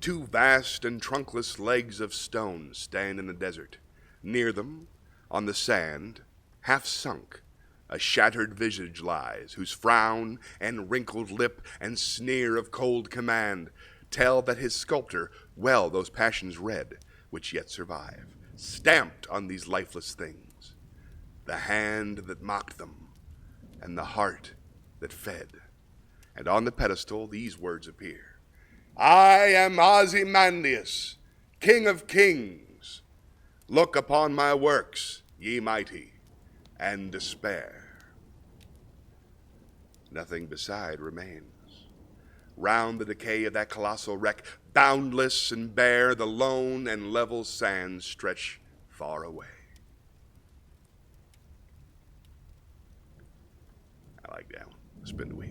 Speaker 1: 2 vast and trunkless legs of stone stand in the desert. Near them, on the sand, half sunk, a shattered visage lies, whose frown and wrinkled lip and sneer of cold command tell that his sculptor well those passions read which yet survive. stamped on these lifeless things, the hand that mocked them, and the heart that fed. And on the pedestal these words appear: I am Ozymandias, King of Kings. Look upon my works, ye mighty, and despair. Nothing beside remains. Round the decay of that colossal wreck, boundless and bare, the lone and level sands stretch far away. I like that one. Spin the wheel.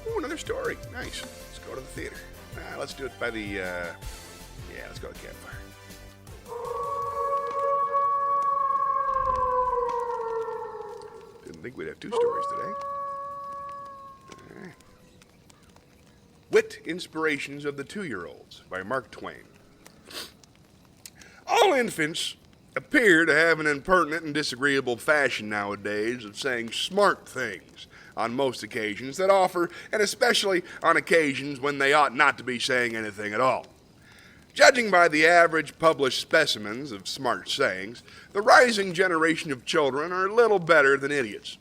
Speaker 1: Ooh, another story. Nice. Let's go to the theater. Let's do it by the, let's go to the campfire. Didn't think we'd have two stories today. All right. Wit Inspirations of the Two-Year-Olds by Mark Twain. All infants appear to have an impertinent and disagreeable fashion nowadays of saying smart things on most occasions that offer, and especially on occasions when they ought not to be saying anything at all. Judging by the average published specimens of smart sayings, the rising generation of children are little better than idiots,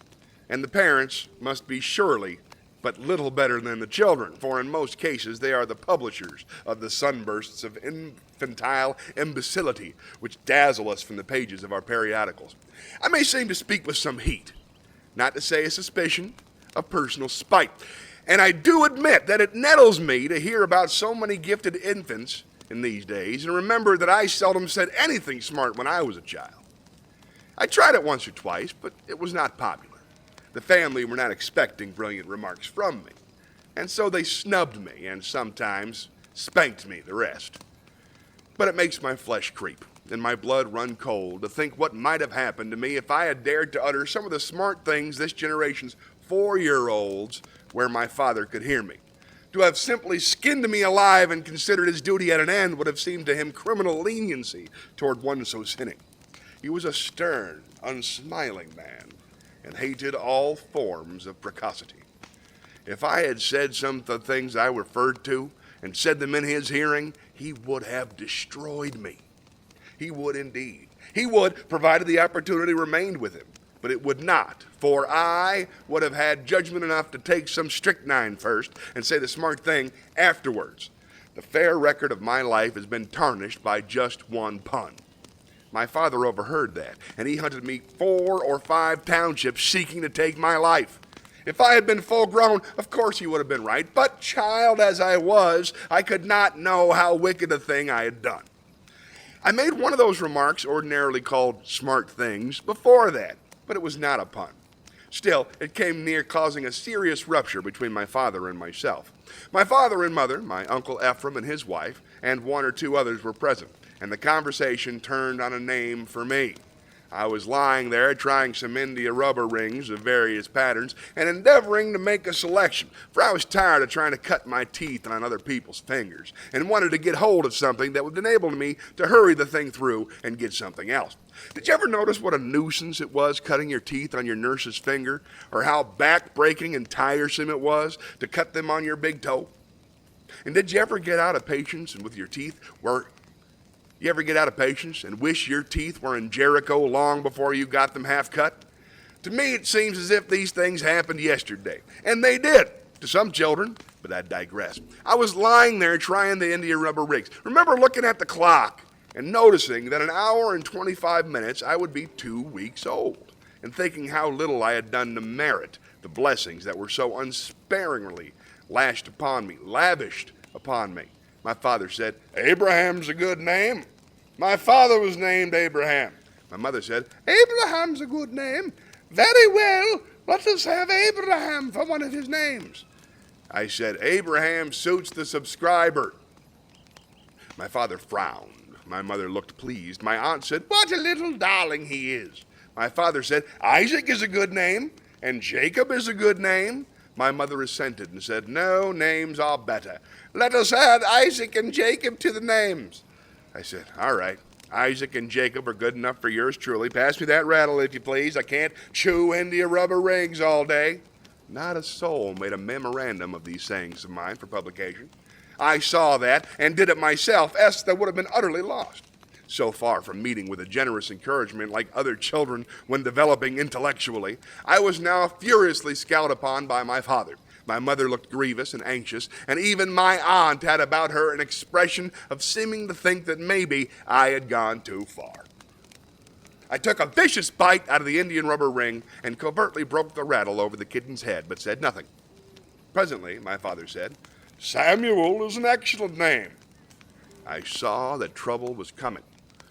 Speaker 1: and the parents must be surely but little better than the children, for in most cases they are the publishers of the sunbursts of infantile imbecility which dazzle us from the pages of our periodicals. I may seem to speak with some heat, not to say a suspicion of personal spite, and I do admit that it nettles me to hear about so many gifted infants in these days, and remember that I seldom said anything smart when I was a child. I tried it once or twice, but it was not popular. The family were not expecting brilliant remarks from me, and so they snubbed me and sometimes spanked me the rest. But it makes my flesh creep and my blood run cold to think what might have happened to me if I had dared to utter some of the smart things this generation's 4-year-olds where my father could hear me. To have simply skinned me alive and considered his duty at an end would have seemed to him criminal leniency toward one so sinning. He was a stern, unsmiling man, and hated all forms of precocity. If I had said some of the things I referred to and said them in his hearing, he would have destroyed me. He would indeed. He would, provided the opportunity remained with him. But it would not, for I would have had judgment enough to take some strychnine first and say the smart thing afterwards. The fair record of my life has been tarnished by just one pun. My father overheard that, and he hunted me 4 or 5 townships seeking to take my life. If I had been full grown, of course he would have been right, but child as I was, I could not know how wicked a thing I had done. I made one of those remarks ordinarily called smart things before that, but it was not a pun. Still, it came near causing a serious rupture between my father and myself. My father and mother, my Uncle Ephraim and his wife, and 1 or 2 others were present, and the conversation turned on a name for me. I was lying there trying some India rubber rings of various patterns and endeavoring to make a selection, for I was tired of trying to cut my teeth on other people's fingers and wanted to get hold of something that would enable me to hurry the thing through and get something else. Did you ever notice what a nuisance it was cutting your teeth on your nurse's finger, or how back-breaking and tiresome it was to cut them on your big toe? And did you ever get out of patience and with your teeth You ever get out of patience and wish your teeth were in Jericho long before you got them half cut? To me, it seems as if these things happened yesterday. And they did, to some children, but I digress. I was lying there trying the India rubber rigs. Remember looking at the clock and noticing that an hour and 25 minutes I would be 2 weeks old, and thinking how little I had done to merit the blessings that were so unsparingly lavished upon me. My father said, "Abraham's a good name. My father was named Abraham." My mother said, "Abraham's a good name. Very well, let us have Abraham for one of his names." I said, "Abraham suits the subscriber." My father frowned. My mother looked pleased. My aunt said, "What a little darling he is." My father said, "Isaac is a good name, and Jacob is a good name." My mother assented and said, "No, names are better. Let us add Isaac and Jacob to the names." I said, all right. Isaac and Jacob are good enough for yours truly. Pass me that rattle, if you please. I can't chew into your rubber rings all day. Not a soul made a memorandum of these sayings of mine for publication. I saw that and did it myself, else they would have been utterly lost. So far from meeting with a generous encouragement like other children when developing intellectually, I was now furiously scowled upon by my father. My mother looked grievous and anxious, and even my aunt had about her an expression of seeming to think that maybe I had gone too far. I took a vicious bite out of the Indian rubber ring and covertly broke the rattle over the kitten's head, but said nothing. Presently, my father said, "Samuel is an excellent name." I saw that trouble was coming.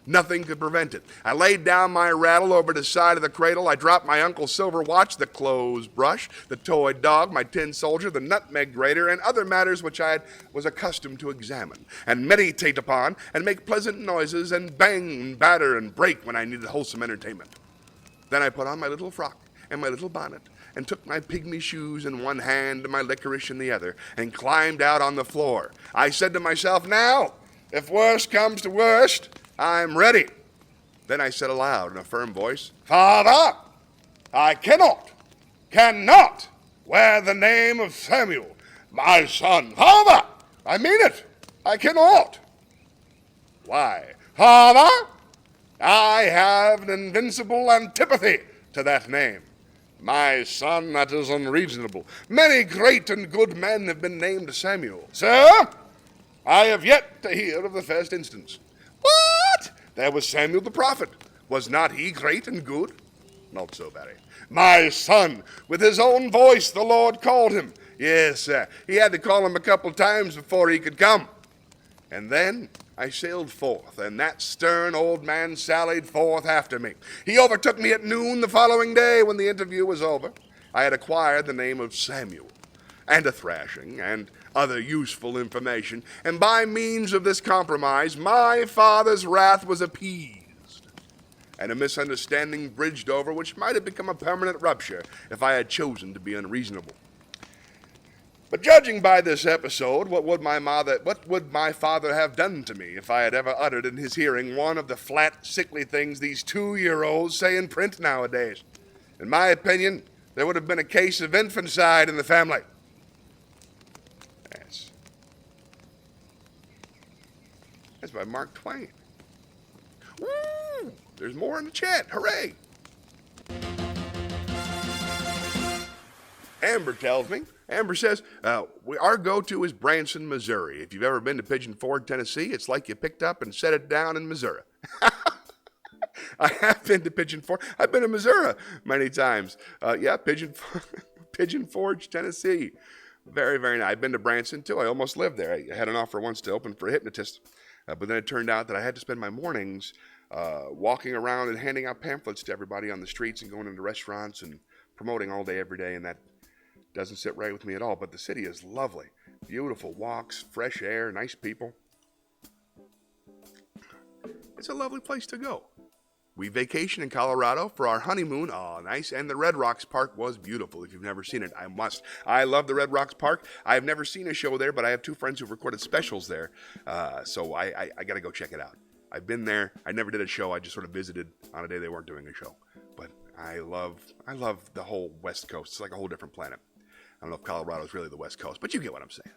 Speaker 1: Nothing could prevent it. I laid down my rattle over the side of the cradle. I dropped my uncle's silver watch, the clothes brush, the toy dog, my tin soldier, the nutmeg grater, and other matters which I was accustomed to examine and meditate upon and make pleasant noises and bang and batter and break when I needed wholesome entertainment. Then I put on my little frock and my little bonnet and took my pygmy shoes in one hand and my licorice in the other and climbed out on the floor. I said to myself, now, if worst comes to worst, I'm ready. Then I said aloud in a firm voice, "Father, I cannot wear the name of Samuel, my son. Father, I mean it, I cannot." "Why?" "Father, I have an invincible antipathy to that name." "My son, that is unreasonable. Many great and good men have been named Samuel." "Sir, I have yet to hear of the first instance." "What? There was Samuel the prophet. Was not he great and good?" "Not so very." "My son, with his own voice the Lord called him." "Yes, sir. He had to call him a couple times before he could come." And then I sailed forth, and that stern old man sallied forth after me. He overtook me at noon the following day when the interview was over. I had acquired the name of Samuel, and a thrashing, and other useful information, and by means of this compromise, my father's wrath was appeased, and a misunderstanding bridged over which might have become a permanent rupture if I had chosen to be unreasonable. But judging by this episode, what would my father have done to me if I had ever uttered in his hearing one of the flat, sickly things these 2-year-olds say in print nowadays? In my opinion, there would have been a case of infanticide in the family. That's by Mark Twain. Woo! There's more in the chat. Hooray! Amber tells me. Amber says, our go-to is Branson, Missouri. If you've ever been to Pigeon Forge, Tennessee, it's like you picked up and set it down in Missouri. I have been to Pigeon Forge. I've been to Missouri many times. Pigeon Forge, Tennessee. Very, very nice. I've been to Branson, too. I almost lived there. I had an offer once to open for a hypnotist. But then it turned out that I had to spend my mornings walking around and handing out pamphlets to everybody on the streets and going into restaurants and promoting all day, every day, and that doesn't sit right with me at all. But the city is lovely. Beautiful walks, fresh air, nice people. It's a lovely place to go. We vacationed in Colorado for our honeymoon. Oh, nice. And the Red Rocks Park was beautiful. If you've never seen it, I must. I love the Red Rocks Park. I've never seen a show there, but I have 2 friends who've recorded specials there. So I got to go check it out. I've been there. I never did a show. I just sort of visited on a day they weren't doing a show. But I love the whole West Coast. It's like a whole different planet. I don't know if Colorado's really the West Coast, but you get what I'm saying.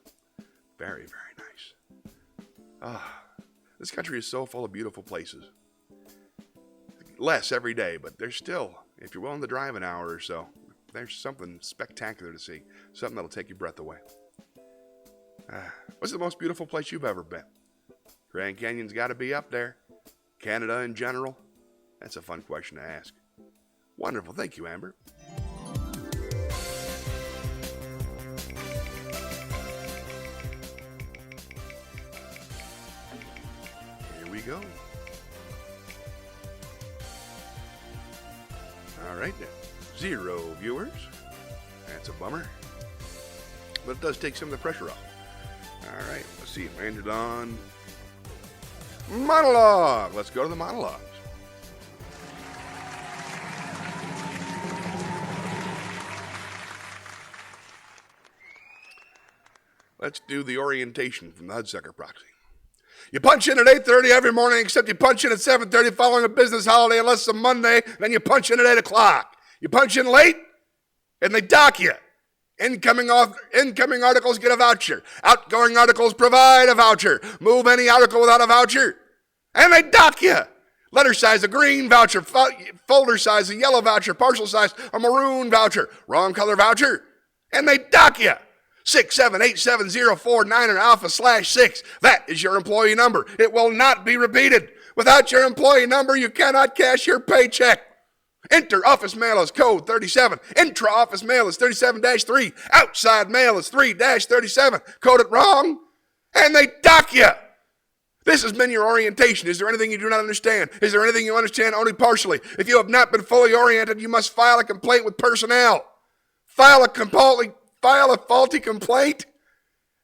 Speaker 1: Very, very nice. This country is so full of beautiful places. Less every day, but there's still, if you're willing to drive an hour or so, there's something spectacular to see. Something that'll take your breath away. What's the most beautiful place you've ever been? Grand Canyon's got to be up there. Canada in general? That's a fun question to ask. Wonderful. Thank you, Amber. Here we go. All right, now, 0 viewers. That's a bummer. But it does take some of the pressure off. All right, let's see. Landed on monologue. Let's go to the monologues. Let's do the orientation from the Hudsucker Proxy. You punch in at 8:30 every morning, except you punch in at 7:30 following a business holiday unless it's a Monday, then you punch in at 8 o'clock. You punch in late, and they dock you. Incoming articles get a voucher. Outgoing articles provide a voucher. Move any article without a voucher, and they dock you. Letter size, a green voucher. Folder size, a yellow voucher. Parcel size, a maroon voucher. Wrong color voucher, and they dock you. 6787049 or alpha/6. That is your employee number. It will not be repeated. Without your employee number, you cannot cash your paycheck. Inter-office mail is code 37. Intra-office mail is 37-3. Outside mail is 3-37. Code it wrong, and they dock you. This has been your orientation. Is there anything you do not understand? Is there anything you understand only partially? If you have not been fully oriented, you must file a complaint with personnel. File a faulty complaint,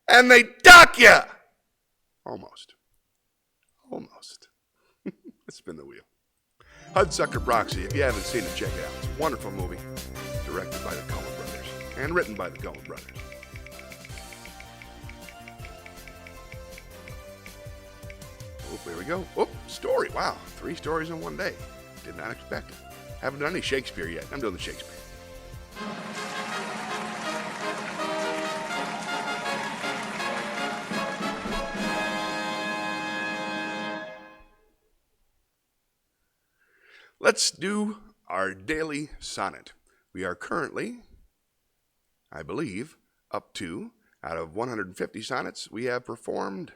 Speaker 1: and they dock you. Almost. Let's spin the wheel. Hudsucker Proxy. If you haven't seen it, check it out. It's a wonderful movie, directed by the Coen brothers and written by the Coen brothers. Oh, here we go. Oh, story. Wow, 3 stories in one day. Did not expect it. Haven't done any Shakespeare yet. I'm doing the Shakespeare. Let's do our daily sonnet. We are currently, I believe, up to, out of 150 sonnets, we have performed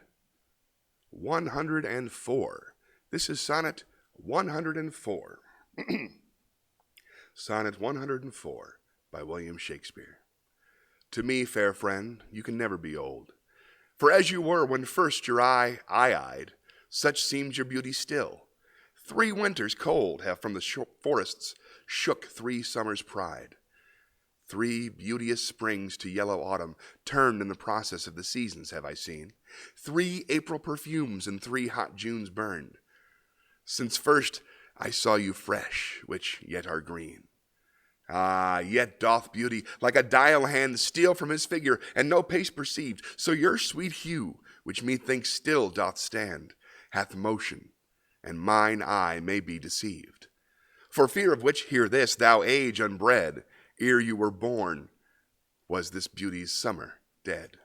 Speaker 1: 104. This is sonnet 104. Sonnet 104 by William Shakespeare. To me, fair friend, you can never be old. For as you were when first your eye I eyed, such seems your beauty still. 3 winters cold have from the forests shook 3 summers' pride. 3 beauteous springs to yellow autumn turned in the process of the seasons have I seen. 3 April perfumes and 3 hot Junes burned. Since first I saw you fresh, which yet are green. Ah, yet doth beauty like a dial hand steal from his figure, and no pace perceived. So your sweet hue, which methinks still doth stand, hath motion, and mine eye may be deceived. For fear of which, hear this, thou age unbred, ere you were born, was this beauty's summer dead.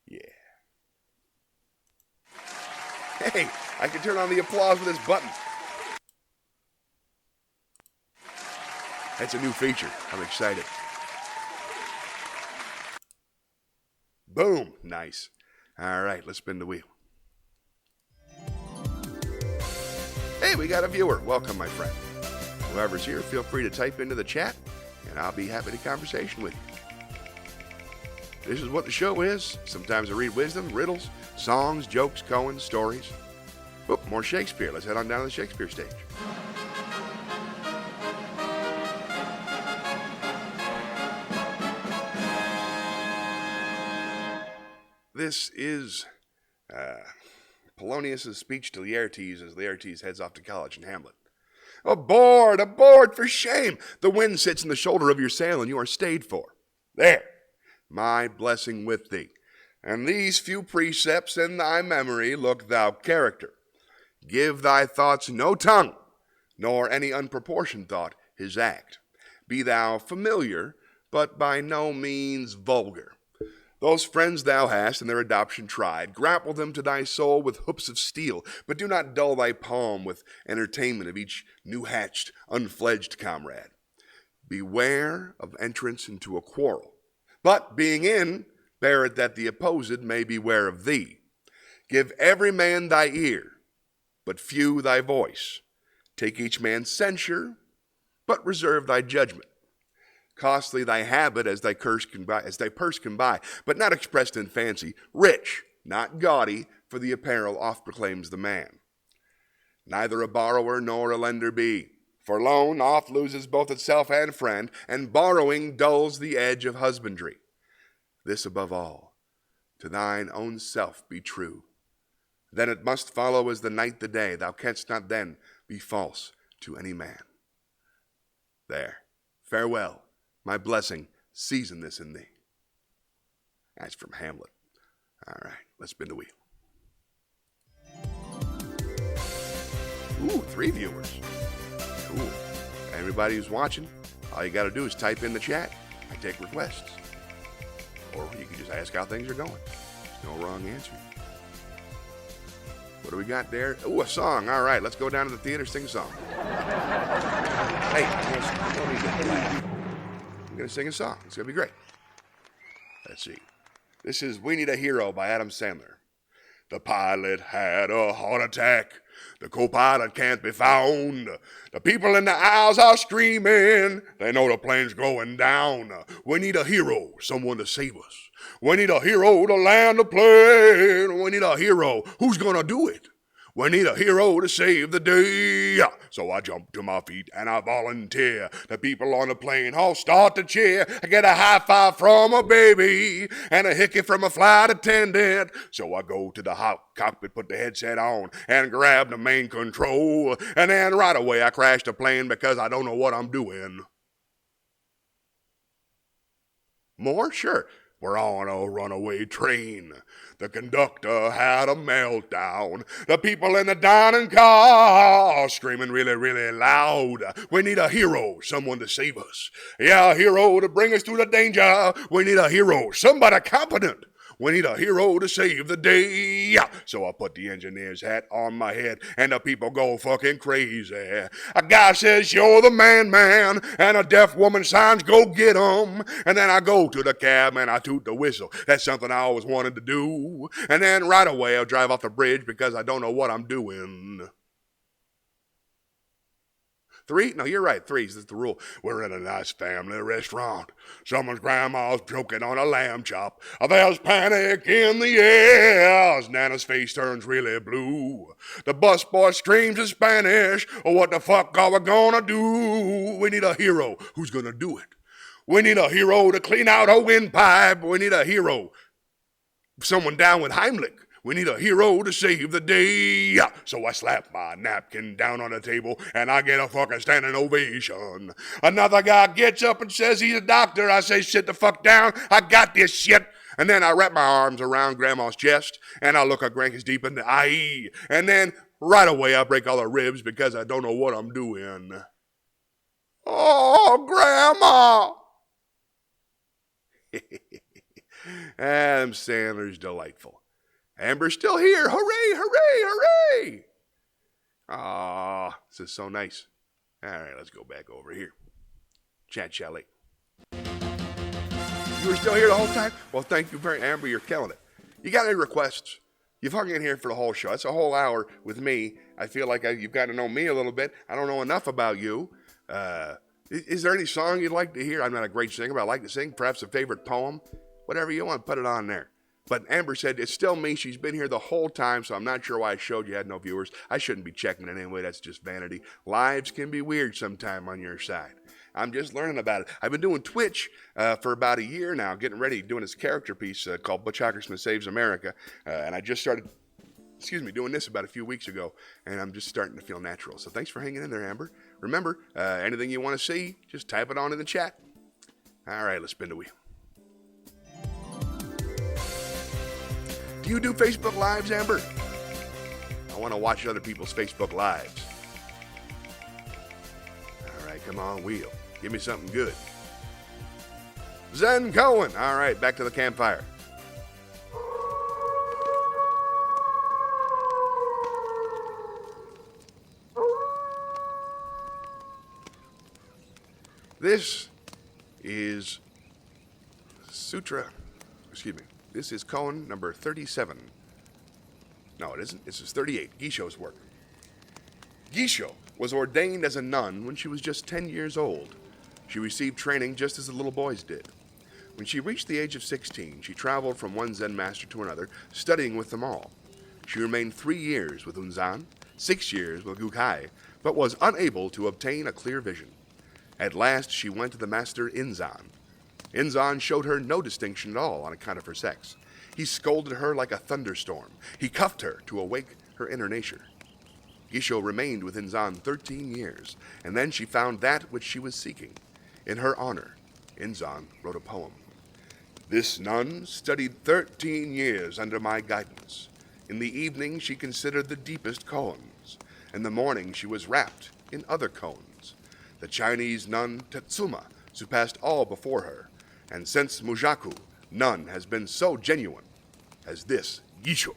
Speaker 1: Yeah. Hey, I can turn on the applause with this button. That's a new feature. I'm excited. Boom. Nice. All right, let's spin the wheel. Hey, we got a viewer. Welcome, my friend. Whoever's here, feel free to type into the chat, and I'll be happy to conversation with you. This is what the show is. Sometimes I read wisdom, riddles, songs, jokes, Coen, stories. Oh, more Shakespeare. Let's head on down to the Shakespeare stage. This is Polonius's speech to Laertes as Laertes heads off to college in Hamlet. Aboard, aboard, for shame! The wind sits in the shoulder of your sail, and you are stayed for. There, my blessing with thee. And these few precepts in thy memory look thou character. Give thy thoughts no tongue, nor any unproportioned thought his act. Be thou familiar, but by no means vulgar. Those friends thou hast in their adoption tried, grapple them to thy soul with hoops of steel, but do not dull thy palm with entertainment of each new-hatched, unfledged comrade. Beware of entrance into a quarrel, but being in, bear it that the opposed may beware of thee. Give every man thy ear, but few thy voice. Take each man's censure, but reserve thy judgment. Costly thy habit as thy purse can buy, but not expressed in fancy. Rich, not gaudy, for the apparel oft proclaims the man. Neither a borrower nor a lender be, for loan oft loses both itself and friend, and borrowing dulls the edge of husbandry. This above all, to thine own self be true. Then it must follow as the night the day, thou canst not then be false to any man. There. Farewell. My blessing. Season this in thee. That's from Hamlet. All right, let's spin the wheel. Ooh, 3 viewers. Cool. Everybody who's watching, all you got to do is type in the chat. I take requests. Or you can just ask how things are going. There's no wrong answer. What do we got there? Ooh, a song. All right, let's go down to the theater, sing a song. Hey, I'm going to sing a song. It's going to be great. Let's see. This is We Need a Hero by Adam Sandler. The pilot had a heart attack. The co-pilot can't be found. The people in the aisles are screaming. They know the plane's going down. We need a hero, someone to save us. We need a hero to land the plane. We need a hero. Who's gonna do it? We need a hero to save the day. So I jump to my feet and I volunteer. The people on the plane all start to cheer. I get a high five from a baby and a hickey from a flight attendant. So I go to the cockpit, put the headset on, and grab the main control. And then right away I crash the plane because I don't know what I'm doing. More? Sure. We're on a runaway train. The conductor had a meltdown. The people in the dining car are screaming really, really loud. We need a hero, someone to save us. Yeah, a hero to bring us through the danger. We need a hero, somebody competent. We need a hero to save the day. So I put the engineer's hat on my head and the people go fucking crazy. A guy says, you're the man. And a deaf woman signs, go get 'em. And then I go to the cab and I toot the whistle. That's something I always wanted to do. And then right away I'll drive off the bridge because I don't know what I'm doing. 3? No, you're right. 3 is the rule. We're in a nice family restaurant. Someone's grandma's choking on a lamb chop. There's panic in the air. Nana's face turns really blue. The busboy screams in Spanish. Oh, what the fuck are we gonna do? We need a hero. Who's gonna do it? We need a hero to clean out a windpipe. We need a hero. Someone down with Heimlich. We need a hero to save the day. So I slap my napkin down on the table and I get a fucking standing ovation. Another guy gets up and says he's a doctor. I say, sit the fuck down. I got this shit. And then I wrap my arms around Grandma's chest and I look her grandkids deep in the eye. And then right away I break all her ribs because I don't know what I'm doing. Oh, Grandma. Adam Sandler's delightful. Amber's still here. Hooray, hooray, hooray. Ah, this is so nice. All right, let's go back over here. Chat chalet. You were still here the whole time? Well, thank you very much, Amber. You're killing it. You got any requests? You've hung in here for the whole show. It's a whole hour with me. I feel like you've got to know me a little bit. I don't know enough about you. Is there any song you'd like to hear? I'm not a great singer, but I like to sing. Perhaps a favorite poem. Whatever you want, put it on there. But Amber said, it's still me. She's been here the whole time, so I'm not sure why I showed you had no viewers. I shouldn't be checking it anyway. That's just vanity. Lives can be weird sometime on your side. I'm just learning about it. I've been doing Twitch for about a year now, getting ready, doing this character piece called Butch Hockersmith Saves America. And I just started, doing this about a few weeks ago, and I'm just starting to feel natural. So thanks for hanging in there, Amber. Remember, anything you want to see, just type it on in the chat. All right, let's spin the wheel. Do you do Facebook Lives, Amber? I want to watch other people's Facebook Lives. All right, come on, wheel. Give me something good. Zen Cohen. All right, back to the campfire. This is This is Cohen number 37. No, it isn't. This is 38. Guicho's work. Guicho was ordained as a nun when she was just 10 years old. She received training just as the little boys did. When she reached the age of 16, she traveled from one Zen master to another, studying with them all. She remained 3 years with Unzan, 6 years with Gukai, but was unable to obtain a clear vision. At last, she went to the master Inzan. Inzan showed her no distinction at all on account of her sex. He scolded her like a thunderstorm. He cuffed her to awake her inner nature. Gisho remained with Inzan 13 years, and then she found that which she was seeking. In her honor, Inzan wrote a poem. This nun studied 13 years under my guidance. In the evening she considered the deepest koans. In the morning she was wrapped in other koans. The Chinese nun Tetsuma surpassed all before her, and since Mujaku, none has been so genuine as this Gisho.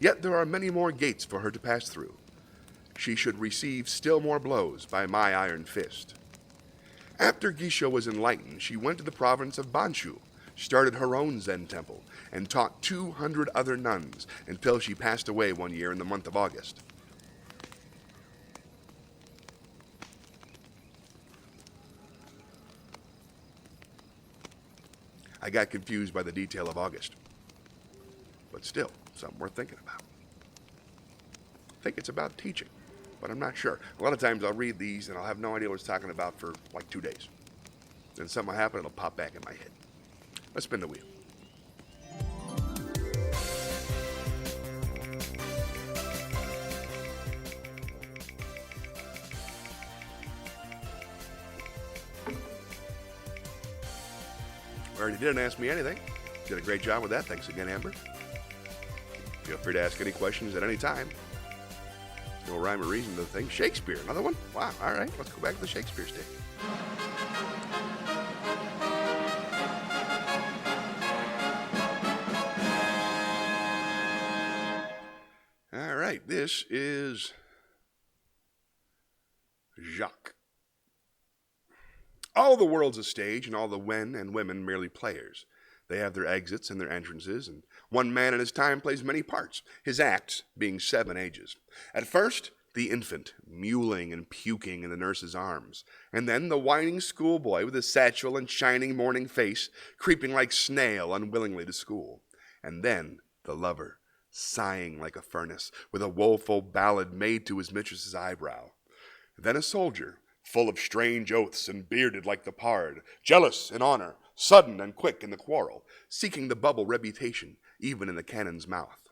Speaker 1: Yet there are many more gates for her to pass through. She should receive still more blows by my iron fist. After Gisho was enlightened, she went to the province of Banshu, started her own Zen temple, and taught 200 other nuns until she passed away one year in the month of August. I got confused by the detail of August, but still, something worth thinking about. I think it's about teaching, but I'm not sure. A lot of times I'll read these and I'll have no idea what it's talking about for like 2 days. Then something will happen, it'll pop back in my head. Let's spin the wheel. Already didn't ask me anything. Did a great job with that. Thanks again, Amber. Feel free to ask any questions at any time. No rhyme or reason to the thing. Shakespeare, another one? Wow, all right. Let's go back to the Shakespeare stick. All right, this is Jacques. All the world's a stage, and all the men and women merely players. They have their exits and their entrances, and one man in his time plays many parts, his acts being 7 ages. At first, the infant, mewling and puking in the nurse's arms, and then the whining schoolboy with his satchel and shining morning face, creeping like snail unwillingly to school. And then the lover, sighing like a furnace, with a woeful ballad made to his mistress's eyebrow. Then a soldier, full of strange oaths and bearded like the pard, jealous in honor, sudden and quick in the quarrel, seeking the bubble reputation even in the cannon's mouth.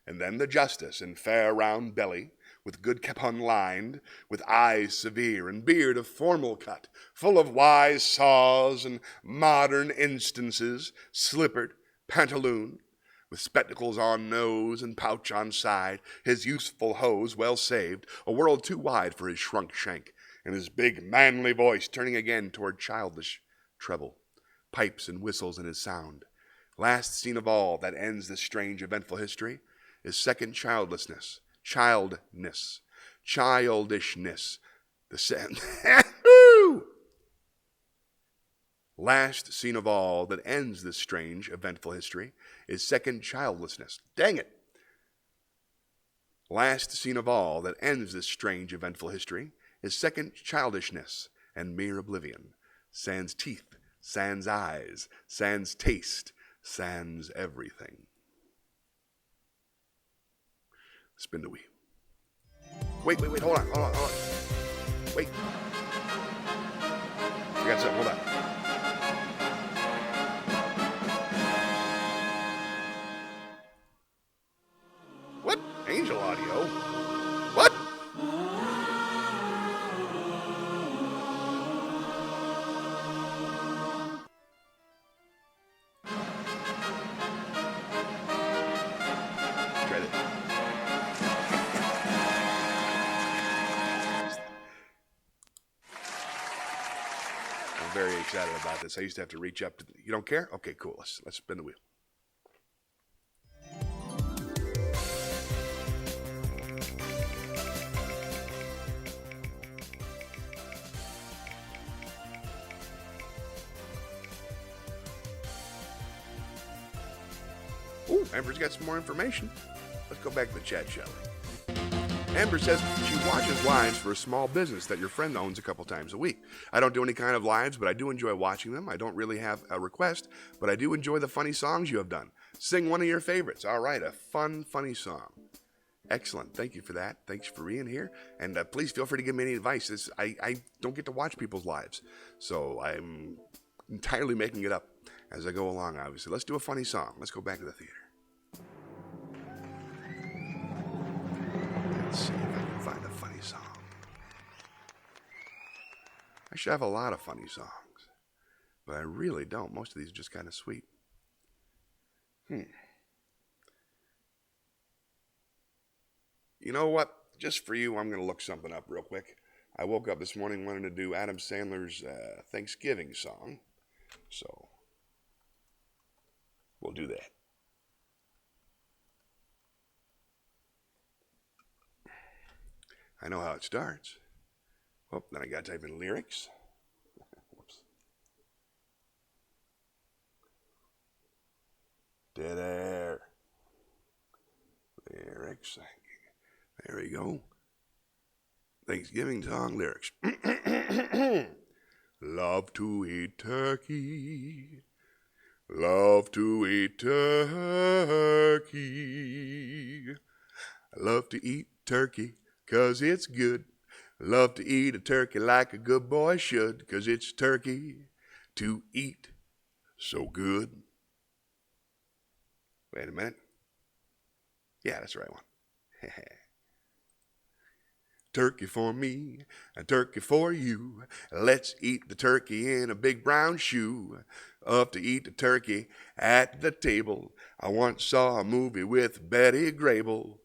Speaker 1: And then the justice in fair round belly, with good capon lined, with eyes severe and beard of formal cut, full of wise saws and modern instances, slippered, pantaloon, with spectacles on nose and pouch on side, his useful hose well saved, a world too wide for his shrunk shank, and his big manly voice turning again toward childish treble, pipes and whistles in his sound. Last scene of all that ends this strange eventful history is second childishness, Last scene of all that ends this strange eventful history is second childlessness. Dang it! Last scene of all that ends this strange eventful history is second childishness and mere oblivion. Sans teeth, sans eyes, sans taste, sans everything. Spin the wheel. Wait, hold on. Wait. I got something, hold on. What? Angel audio? What? Try this. I'm very excited about this. I used to have to reach up to... You don't care? Okay, cool. Let's spin the wheel. Ooh, Amber's got some more information. Let's go back to the chat, shall we? Amber says she watches lives for a small business that your friend owns a couple times a week. I don't do any kind of lives, but I do enjoy watching them. I don't really have a request, but I do enjoy the funny songs you have done. Sing one of your favorites. All right, a fun, funny song. Excellent. Thank you for that. Thanks for being here. And please feel free to give me any advice. I don't get to watch people's lives, so I'm entirely making it up as I go along, obviously. Let's do a funny song. Let's go back to the theater. Let's see if I can find a funny song. I should have a lot of funny songs, but I really don't. Most of these are just kind of sweet. You know what? Just for you, I'm going to look something up real quick. I woke up this morning wanting to do Adam Sandler's Thanksgiving song, so we'll do that. I know how it starts. Oh, then I got to type in lyrics. Whoops. Dead air. Lyrics. There we go. Thanksgiving song lyrics. Love to eat turkey. Love to eat turkey. I love to eat turkey 'cause it's good. Love to eat a turkey like a good boy should 'cause it's turkey to eat so good. Wait a minute. Yeah, that's the right one. Turkey for me, and turkey for you. Let's eat the turkey in a big brown shoe. Love to eat the turkey at the table. I once saw a movie with Betty Grable.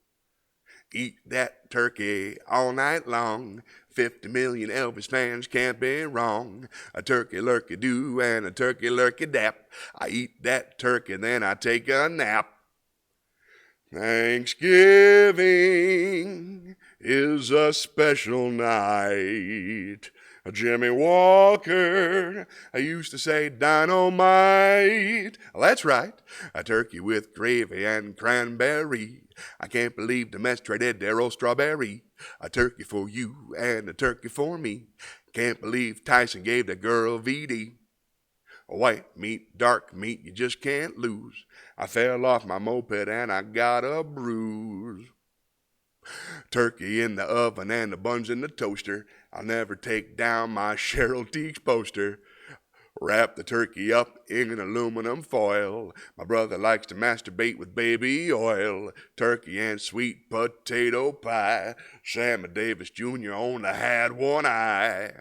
Speaker 1: Eat that turkey all night long. 50 million Elvis fans can't be wrong. A turkey lurkey do and a turkey lurkey dap. I eat that turkey, then I take a nap. Thanksgiving is a special night. Jimmy Walker, I used to say dynamite. Well, that's right, a turkey with gravy and cranberry. I can't believe the Mets traded Darryl Strawberry. A turkey for you and a turkey for me. Can't believe Tyson gave the girl VD. White meat, dark meat, you just can't lose. I fell off my moped and I got a bruise. Turkey in the oven and the buns in the toaster. I'll never take down my Cheryl Teagues poster. Wrap the turkey up in an aluminum foil. My brother likes to masturbate with baby oil. Turkey and sweet potato pie. Sammy Davis Jr. only had one eye.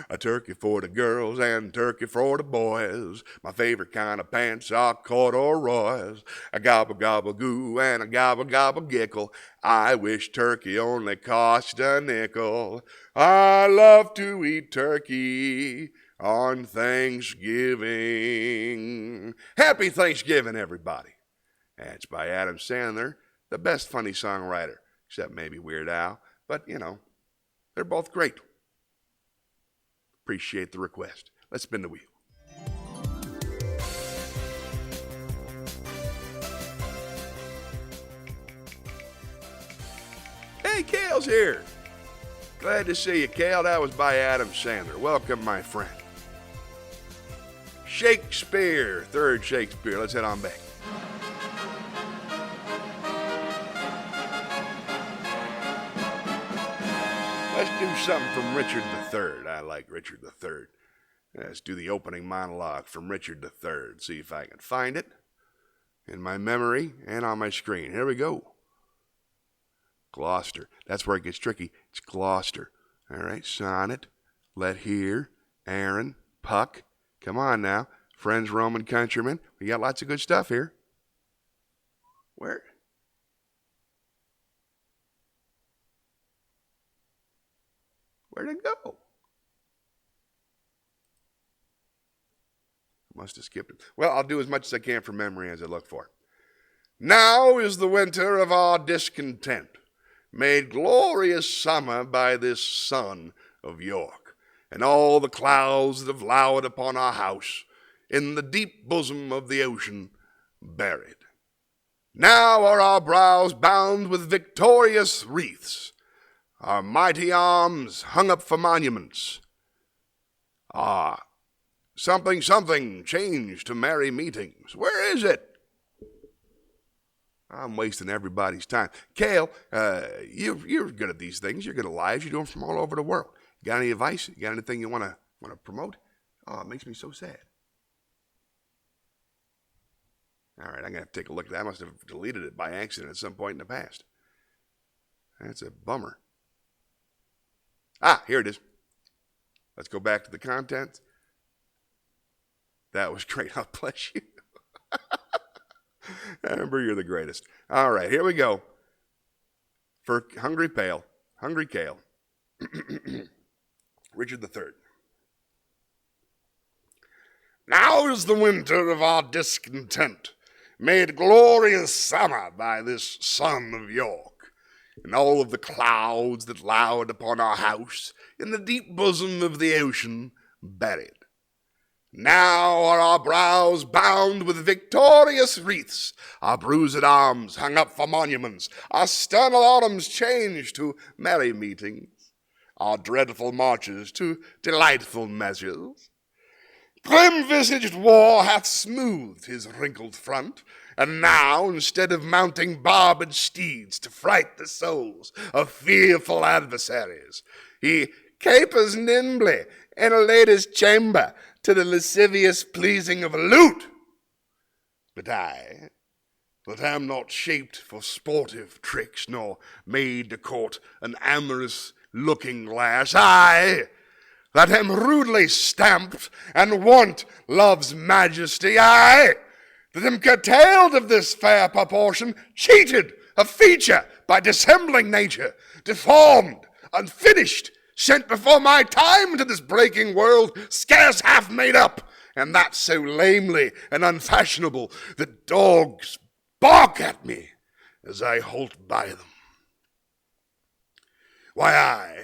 Speaker 1: A turkey for the girls and turkey for the boys. My favorite kind of pants are corduroys. A gobble gobble goo and a gobble gobble gickle. I wish turkey only cost a nickel. I love to eat turkey on Thanksgiving. Happy Thanksgiving, everybody. That's by Adam Sandler, the best funny songwriter, except maybe Weird Al. But, you know, they're both great. Appreciate the request. Let's spin the wheel. Hey, Kale's here. Glad to see you, Kale. That was by Adam Sandler. Welcome, my friend. Shakespeare, third Shakespeare. Let's head on back. Let's do something from Richard III. I like Richard III. Let's do the opening monologue from Richard III. See if I can find it in my memory and on my screen. Here we go. Gloucester. That's where it gets tricky. It's Gloucester. All right, sonnet. Let hear. Aaron. Puck. Come on now. Friends, Roman countrymen. We got lots of good stuff here. Where'd it go? Must have skipped it. Well, I'll do as much as I can from memory as I look for. Now is the winter of our discontent, made glorious summer by this sun of York, and all the clouds that have lowered upon our house in the deep bosom of the ocean buried. Now are our brows bound with victorious wreaths, our mighty arms hung up for monuments. Something changed to merry meetings. Where is it? I'm wasting everybody's time. Kale, you're good at these things. You're good at lives. You're doing them from all over the world. You got any advice? You got anything you want to promote? Oh, it makes me so sad. All right, I'm going to have to take a look at that. I must have deleted it by accident at some point in the past. That's a bummer. Here it is. Let's go back to the content. That was great. God bless you. Amber, you're the greatest. All right, here we go. For Hungry Kale. Richard III. Now is the winter of our discontent, made glorious summer by this sun of York, and all of the clouds that lowered upon our house in the deep bosom of the ocean buried. Now are our brows bound with victorious wreaths, our bruised arms hung up for monuments, our sternal autumns changed to merry meetings, our dreadful marches to delightful measures. Grim-visaged war hath smoothed his wrinkled front, and now, instead of mounting barbed steeds to fright the souls of fearful adversaries, he capers nimbly in a lady's chamber to the lascivious pleasing of a lute. But I, that am not shaped for sportive tricks, nor made to court an amorous looking-glass, I, that am rudely stamped and want love's majesty, I, that am curtailed of this fair proportion, cheated of feature by dissembling nature, deformed, unfinished, sent before my time to this breaking world, scarce half made up, and that so lamely and unfashionable that dogs bark at me as I halt by them. Why, I,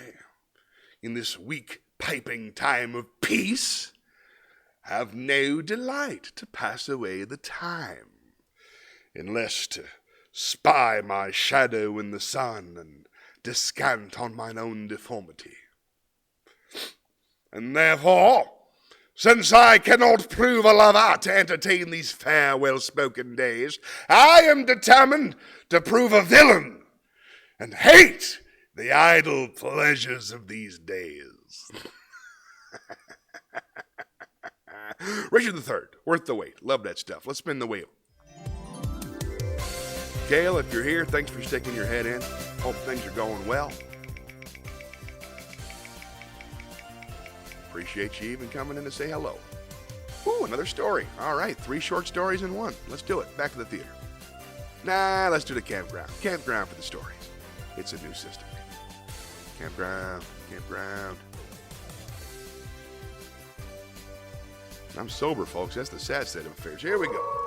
Speaker 1: in this weak piping time of peace, have no delight to pass away the time, unless to spy my shadow in the sun and descant on mine own deformity. And therefore, since I cannot prove a lover to entertain these fair, well-spoken days, I am determined to prove a villain and hate the idle pleasures of these days. Richard III, worth the wait. Love that stuff. Let's spin the wheel. Gail, if you're here, thanks for sticking your head in. Hope things are going well. Appreciate you even coming in to say hello. Ooh, another story. All right, 3 short stories in one. Let's do it. Back to the theater. Nah, let's do the campground. Campground for the stories. It's a new system. Campground. I'm sober, folks. That's the sad state of affairs. Here we go.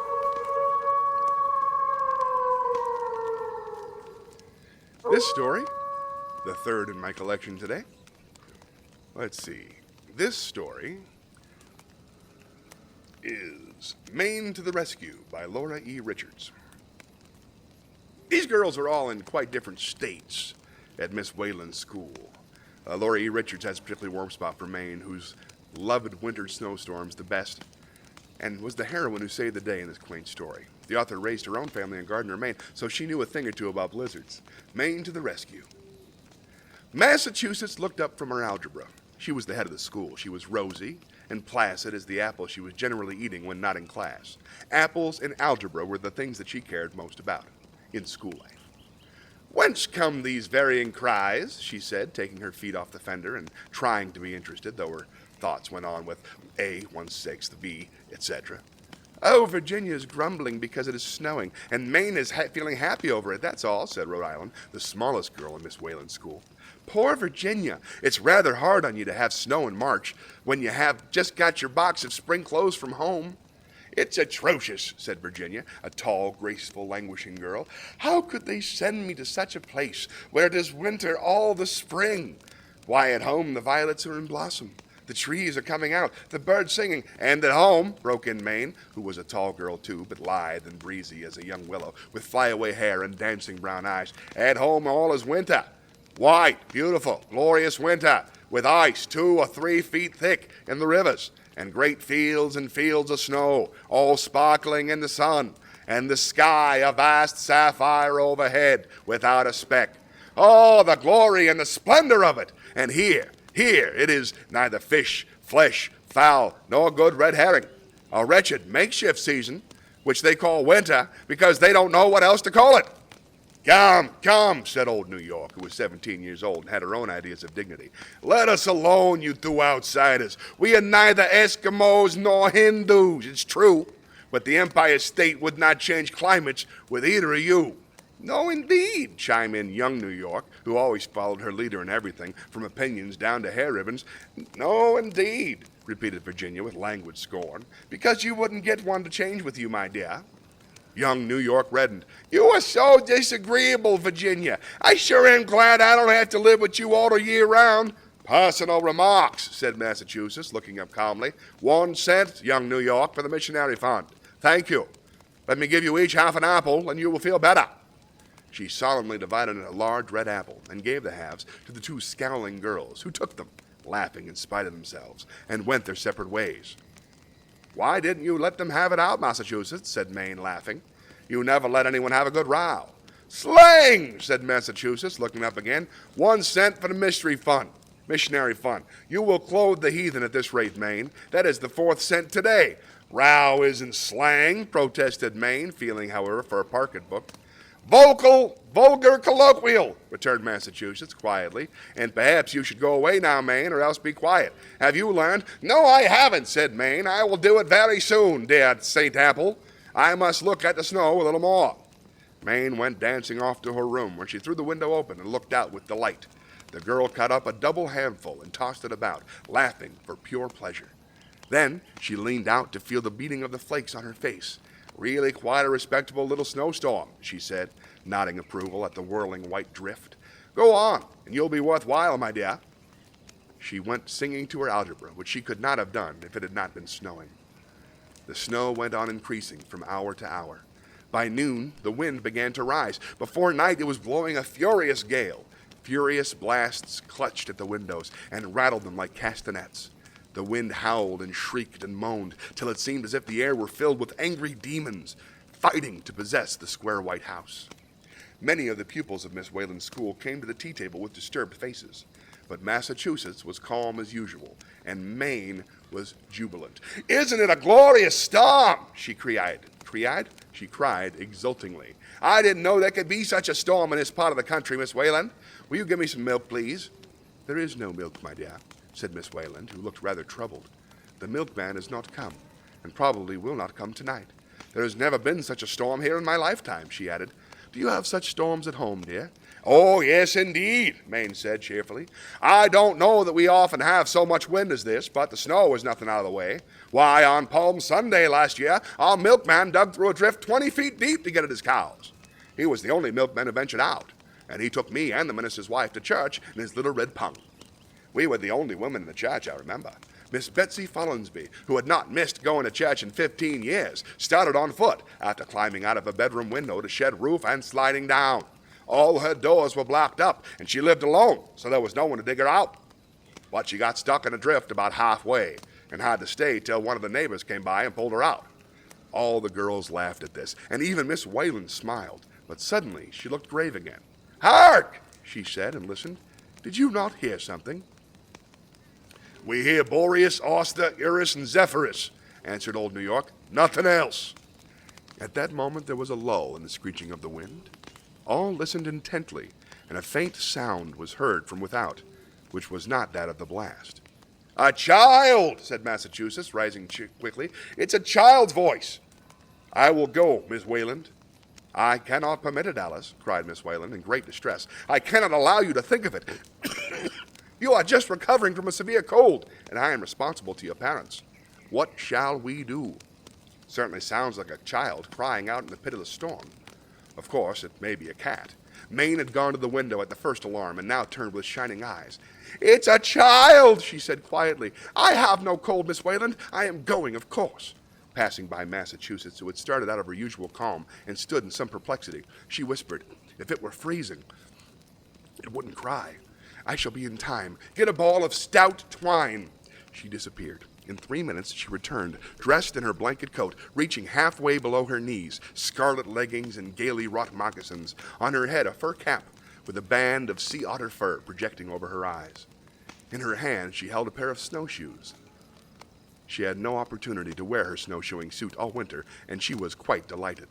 Speaker 1: This story, the third in my collection today. Let's see. This story is Maine to the Rescue by Laura E. Richards. These girls are all in quite different states at Miss Whalen's school. Laura E. Richards has a particularly warm spot for Maine, whose loved winter snowstorms the best, and was the heroine who saved the day in this quaint story. The author raised her own family in Gardner, Maine, so she knew a thing or two about blizzards. Maine to the rescue. Massachusetts looked up from her algebra. She was the head of the school. She was rosy and placid as the apple she was generally eating when not in class. Apples and algebra were the things that she cared most about in school life. "Whence come these varying cries?" she said, taking her feet off the fender and trying to be interested, though her thoughts went on with A, 1/6, B, etc. "Oh, Virginia's grumbling because it is snowing, and Maine is feeling happy over it, that's all," said Rhode Island, the smallest girl in Miss Whalen's school. "Poor Virginia. It's rather hard on you to have snow in March when you have just got your box of spring clothes from home." "It's atrocious," said Virginia, a tall, graceful, languishing girl. "How could they send me to such a place where it is winter all the spring? Why, at home the violets are in blossom. The trees are coming out, the birds singing, and at home," broke in Maine, who was a tall girl too, but lithe and breezy as a young willow, with flyaway hair and dancing brown eyes, "at home all is winter. White, beautiful, glorious winter, with ice 2 or 3 feet thick in the rivers, and great fields and fields of snow, all sparkling in the sun, and the sky a vast sapphire overhead, without a speck. Oh, the glory and the splendor of it! And here it is neither fish, flesh, fowl, nor good red herring. A wretched makeshift season, which they call winter, because they don't know what else to call it." Come, said old New York, who was 17 years old and had her own ideas of dignity. Let us alone, you two outsiders. We are neither Eskimos nor Hindus, it's true, but the Empire State would not change climates with either of you. No, indeed, chimed in young New York, who always followed her leader in everything, from opinions down to hair ribbons. No, indeed, repeated Virginia with languid scorn, because you wouldn't get one to change with you, my dear. Young New York reddened. You are so disagreeable, Virginia. I sure am glad I don't have to live with you all the year round. Personal remarks, said Massachusetts, looking up calmly. 1 cent, young New York, for the missionary fund. Thank you. Let me give you each half an apple, and you will feel better. She solemnly divided a large red apple and gave the halves to the 2 scowling girls, who took them, laughing in spite of themselves, and went their separate ways. Why didn't you let them have it out, Massachusetts, said Maine, laughing. You never let anyone have a good row. Slang, said Massachusetts, looking up again. 1 cent for the missionary fund. You will clothe the heathen at this rate, Maine. That is the 4th cent today. Row isn't slang, protested Maine, feeling, however, for a pocketbook. Vulgar colloquial, returned Massachusetts quietly, and perhaps you should go away now, Maine, or else be quiet. Have you learned? No, I haven't, said Maine. I will do it very soon, dear St. Apple. I must look at the snow a little more. Maine went dancing off to her room, where she threw the window open and looked out with delight. The girl cut up a double handful and tossed it about, laughing for pure pleasure. Then she leaned out to feel the beating of the flakes on her face. Really quite a respectable little snowstorm, she said, nodding approval at the whirling white drift. Go on, and you'll be worthwhile, my dear. She went singing to her algebra, which she could not have done if it had not been snowing. The snow went on increasing from hour to hour. By noon, the wind began to rise. Before night, it was blowing a furious gale. Furious blasts clutched at the windows and rattled them like castanets. The wind howled and shrieked and moaned till it seemed as if the air were filled with angry demons fighting to possess the square white house. Many of the pupils of Miss Whalen's school came to the tea table with disturbed faces, but Massachusetts was calm as usual, and Maine was jubilant. Isn't it a glorious storm? She cried. She cried exultingly. I didn't know there could be such a storm in this part of the country, Miss Whalen. Will you give me some milk, please? There is no milk, my dear, said Miss Whalen, who looked rather troubled. The milkman has not come, and probably will not come tonight. There has never been such a storm here in my lifetime, she added. Do you have such storms at home, dear? Oh, yes, indeed, Maine said cheerfully. I don't know that we often have so much wind as this, but the snow is nothing out of the way. Why, on Palm Sunday last year, our milkman dug through a drift 20 feet deep to get at his cows. He was the only milkman who ventured out, and he took me and the minister's wife to church in his little red pung. We were the only women in the church, I remember. Miss Betsy Follinsby, who had not missed going to church in 15 years, started on foot after climbing out of a bedroom window to shed roof and sliding down. All her doors were blocked up, and she lived alone, so there was no one to dig her out. But she got stuck in a drift about halfway and had to stay till one of the neighbors came by and pulled her out. All the girls laughed at this, and even Miss Whalen smiled, but suddenly she looked grave again. Hark! She said, and listened. Did you not hear something? We hear Boreas, Auster, Eurus, and Zephyrus, answered old New York. Nothing else. At that moment there was a lull in the screeching of the wind. All listened intently, and a faint sound was heard from without, which was not that of the blast. A child, said Massachusetts, rising quickly. It's a child's voice. I will go, Miss Wayland. I cannot permit it, Alice, cried Miss Whalen in great distress. I cannot allow you to think of it. You are just recovering from a severe cold, and I am responsible to your parents. What shall we do? Certainly sounds like a child crying out in the pit of the storm. Of course, it may be a cat. Maine had gone to the window at the first alarm and now turned with shining eyes. It's a child, she said quietly. I have no cold, Miss Wayland. I am going, of course. Passing by Massachusetts, who had started out of her usual calm and stood in some perplexity, she whispered, if it were freezing, it wouldn't cry. I shall be in time. Get a ball of stout twine. She disappeared. In 3 minutes, she returned, dressed in her blanket coat, reaching halfway below her knees, scarlet leggings and gaily wrought moccasins, on her head a fur cap with a band of sea otter fur projecting over her eyes. In her hand, she held a pair of snowshoes. She had no opportunity to wear her snowshoeing suit all winter, and she was quite delighted.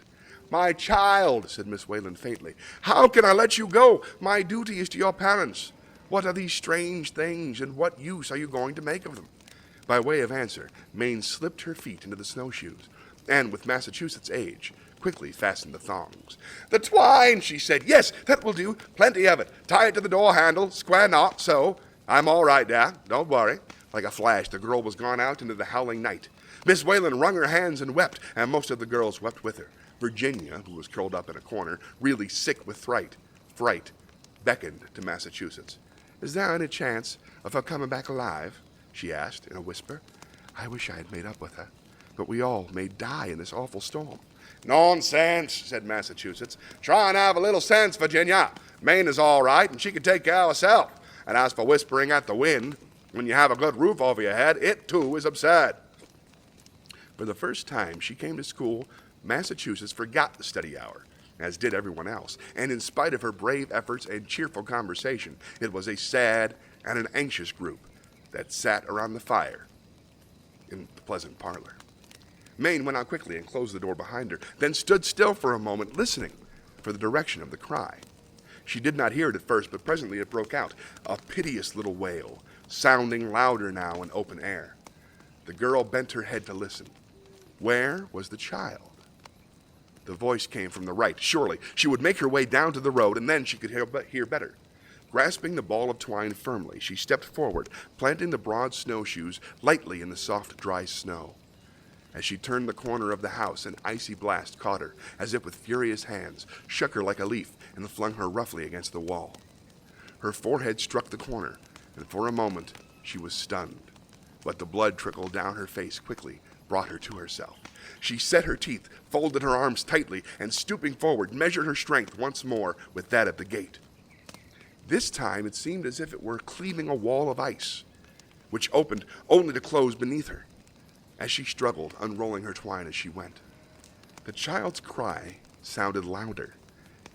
Speaker 1: "My child," said Miss Wayland faintly, "how can I let you go? My duty is to your parents. What are these strange things, and what use are you going to make of them?" By way of answer, Maine slipped her feet into the snowshoes, and with Massachusetts' age, quickly fastened the thongs. "The twine," she said. "Yes, that will do. Plenty of it. Tie it to the door handle, square knot, so. I'm all right now. Don't worry." Like a flash, the girl was gone out into the howling night. Miss Wayland wrung her hands and wept, and most of the girls wept with her. Virginia, who was curled up in a corner, really sick with fright, beckoned to Massachusetts. "Is there any chance of her coming back alive?" she asked in a whisper. "I wish I had made up with her, but we all may die in this awful storm." "Nonsense," said Massachusetts. "Try and have a little sense, Virginia. Maine is all right, and she can take care of herself. And as for whispering at the wind, when you have a good roof over your head, it too is absurd." For the first time she came to school, Massachusetts forgot the study hour, as did everyone else, and in spite of her brave efforts and cheerful conversation, it was a sad and an anxious group that sat around the fire in the pleasant parlor. Maine went out quickly and closed the door behind her, then stood still for a moment, listening for the direction of the cry. She did not hear it at first, but presently it broke out, a piteous little wail, sounding louder now in open air. The girl bent her head to listen. Where was the child? The voice came from the right. Surely she would make her way down to the road, and then she could hear better. Grasping the ball of twine firmly, she stepped forward, planting the broad snowshoes lightly in the soft, dry snow. As she turned the corner of the house, an icy blast caught her, as if with furious hands, shook her like a leaf, and flung her roughly against the wall. Her forehead struck the corner, and for a moment she was stunned. But the blood trickled down her face quickly, brought her to herself. She set her teeth, folded her arms tightly, and stooping forward, measured her strength once more with that of the gate. This time it seemed as if it were cleaving a wall of ice, which opened only to close beneath her, as she struggled, unrolling her twine as she went. The child's cry sounded louder,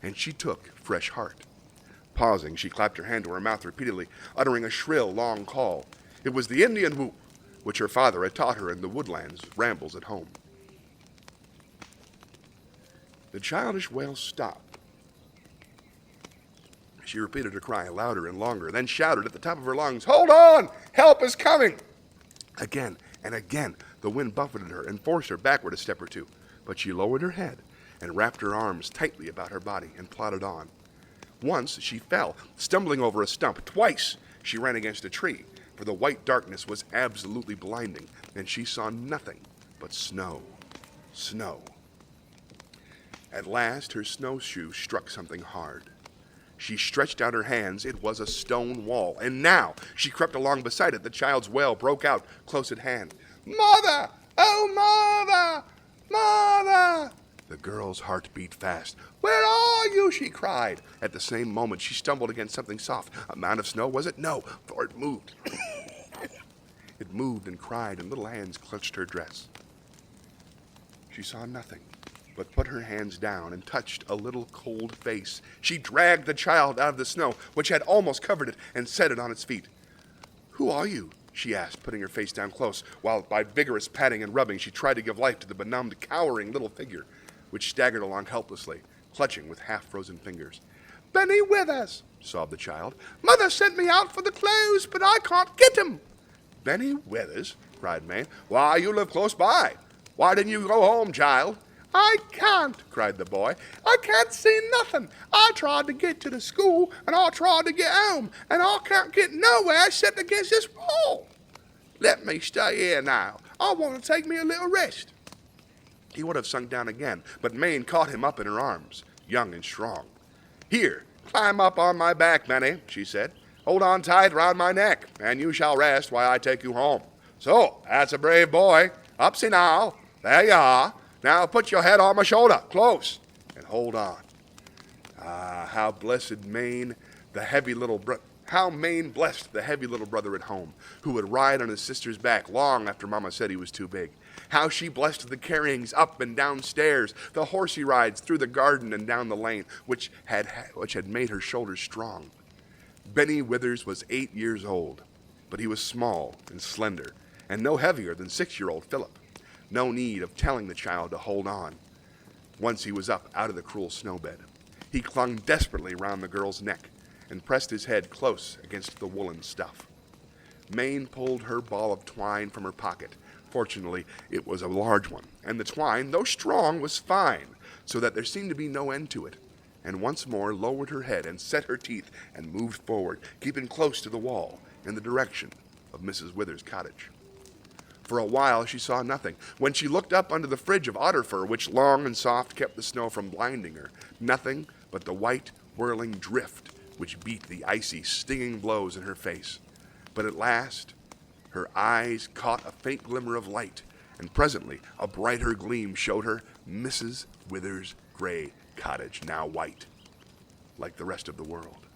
Speaker 1: and she took fresh heart. Pausing, she clapped her hand to her mouth repeatedly, uttering a shrill, long call. It was the Indian whoop, which her father had taught her in the woodlands rambles at home. The childish wail stopped. She repeated her cry louder and longer, then shouted at the top of her lungs, "Hold on! Help is coming!" Again and again the wind buffeted her and forced her backward a step or two, but she lowered her head and wrapped her arms tightly about her body and plodded on. Once she fell, stumbling over a stump. Twice she ran against a tree, for the white darkness was absolutely blinding, and she saw nothing but snow. Snow. At last her snowshoe struck something hard. She stretched out her hands. It was a stone wall, and now she crept along beside it. The child's wail broke out close at hand. "Mother! Oh, mother! Mother!" The girl's heart beat fast. "Where are you?" she cried. At the same moment she stumbled against something soft. A mound of snow, was it? No, for it moved. It moved and cried, and little hands clutched her dress. She saw nothing, but put her hands down and touched a little cold face. She dragged the child out of the snow, which had almost covered it, and set it on its feet. "Who are you?" she asked, putting her face down close, while by vigorous patting and rubbing she tried to give life to the benumbed, cowering little figure, which staggered along helplessly, clutching with half-frozen fingers. "Benny Withers," sobbed the child. "Mother sent me out for the clothes, but I can't get 'em." "Benny Withers?" cried Maine. "Why, you live close by. Why didn't you go home, child?" "I can't," cried the boy. "I can't see nothing. I tried to get to the school, and I tried to get home, and I can't get nowhere except against this wall. Let me stay here now. I want to take me a little rest." He would have sunk down again, but Maine caught him up in her arms, young and strong. "Here, climb up on my back, Benny," she said. "Hold on tight round my neck, and you shall rest while I take you home. So, that's a brave boy. Upsy now. There you are. Now put your head on my shoulder, close, and hold on." Ah, how blessed Maine, how Maine blessed the heavy little brother at home, who would ride on his sister's back long after Mama said he was too big. How she blessed the carryings up and down stairs, the horsey rides through the garden and down the lane, which had made her shoulders strong. Benny Withers was 8 years old, but he was small and slender, and no heavier than 6-year-old Philip. No need of telling the child to hold on. Once he was up out of the cruel snowbed. He clung desperately round the girl's neck and pressed his head close against the woolen stuff. Mayne pulled her ball of twine from her pocket. Fortunately, it was a large one, and the twine, though strong, was fine, so that there seemed to be no end to it, and once more lowered her head and set her teeth and moved forward, keeping close to the wall in the direction of Mrs. Withers' cottage. For a while she saw nothing. When she looked up under the fridge of otter fur, which long and soft kept the snow from blinding her, nothing but the white, whirling drift which beat the icy, stinging blows in her face. But at last her eyes caught a faint glimmer of light, and presently a brighter gleam showed her Mrs. Withers' gray cottage, now white, like the rest of the world.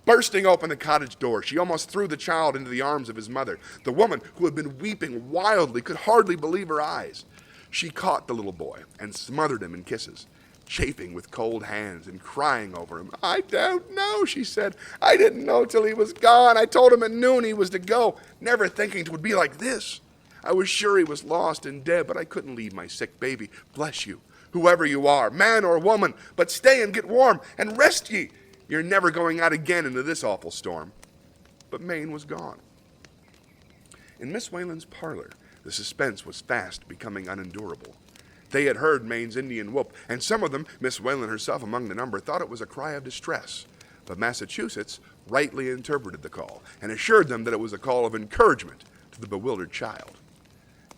Speaker 1: Bursting open the cottage door, she almost threw the child into the arms of his mother. The woman, who had been weeping wildly, could hardly believe her eyes. She caught the little boy and smothered him in kisses, chafing with cold hands and crying over him. "I don't know," she said. "I didn't know till he was gone. I told him at noon he was to go, never thinking 'twould be like this. I was sure he was lost and dead, but I couldn't leave my sick baby. Bless you, whoever you are, man or woman, but stay and get warm and rest ye. You're never going out again into this awful storm." But Mayne was gone. In Miss Whalen's parlor, the suspense was fast becoming unendurable. They had heard Mayne's Indian whoop, and some of them, Miss Whalen herself among the number, thought it was a cry of distress. But Massachusetts rightly interpreted the call, and assured them that it was a call of encouragement to the bewildered child.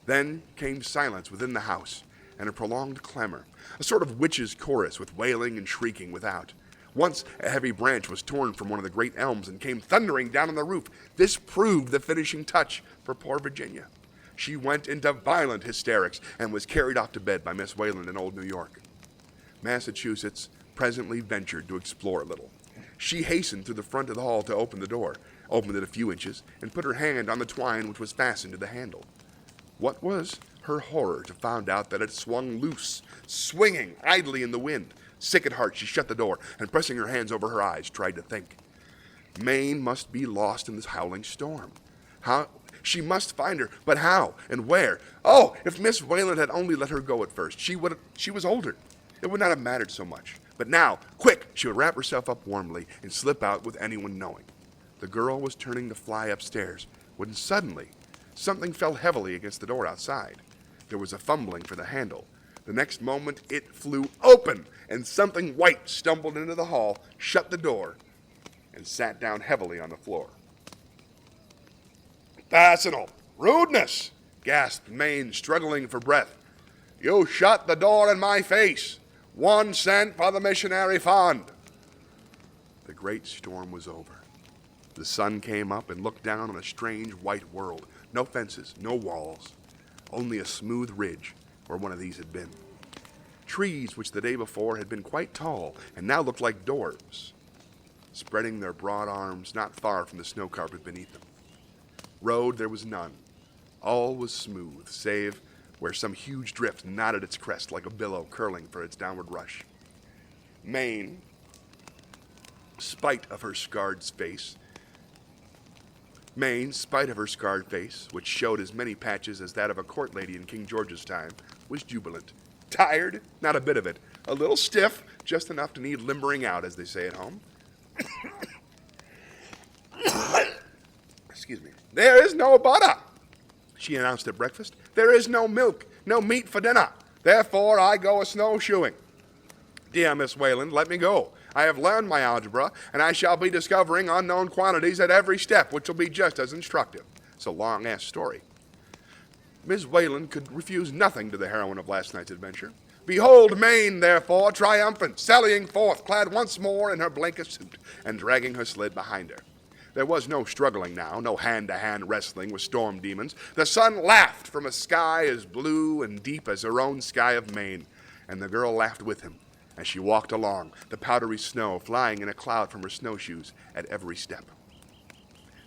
Speaker 1: Then came silence within the house, and a prolonged clamor, a sort of witches' chorus with wailing and shrieking without. Once a heavy branch was torn from one of the great elms and came thundering down on the roof. This proved the finishing touch for poor Virginia. She went into violent hysterics and was carried off to bed by Miss Whalen in old New York. Massachusetts presently ventured to explore a little. She hastened through the front of the hall to open the door, opened it a few inches, and put her hand on the twine which was fastened to the handle. What was her horror to find out that it swung loose, swinging idly in the wind. Sick at heart, she shut the door, and pressing her hands over her eyes, tried to think. Mayne must be lost in this howling storm. She must find her, but how and where? Oh, if Miss Whalen had only let her go at first. She was older. It would not have mattered so much. But now, quick, she would wrap herself up warmly and slip out with anyone knowing. The girl was turning to fly upstairs, when suddenly something fell heavily against the door outside. There was a fumbling for the handle. The next moment it flew open, and something white stumbled into the hall, shut the door, and sat down heavily on the floor. "Fasinal! Rudeness!" gasped Mayne, struggling for breath. "You shut the door in my face. 1 cent for the missionary fund." The great storm was over. The sun came up and looked down on a strange white world. No fences, no walls, only a smooth ridge where one of these had been. Trees which the day before had been quite tall and now looked like dwarfs, spreading their broad arms not far from the snow carpet beneath them. Road there was none. All was smooth, save where some huge drift knotted its crest like a billow curling for its downward rush. Mayne, spite of her scarred face, which showed as many patches as that of a court lady in King George's time, was jubilant. Tired? Not a bit of it. A little stiff, just enough to need limbering out, as they say at home. Excuse me. "There is no butter," she announced at breakfast. "There is no milk, no meat for dinner. Therefore I go a snowshoeing. Dear Miss Whalen, let me go. I have learned my algebra, and I shall be discovering unknown quantities at every step, which will be just as instructive." It's a long-ass story. Miss Whalen could refuse nothing to the heroine of last night's adventure. Behold Mayne, therefore, triumphant, sallying forth, clad once more in her blanket suit, and dragging her sled behind her. There was no struggling now, no hand-to-hand wrestling with storm demons. The sun laughed from a sky as blue and deep as her own sky of Maine, and the girl laughed with him as she walked along, the powdery snow flying in a cloud from her snowshoes at every step.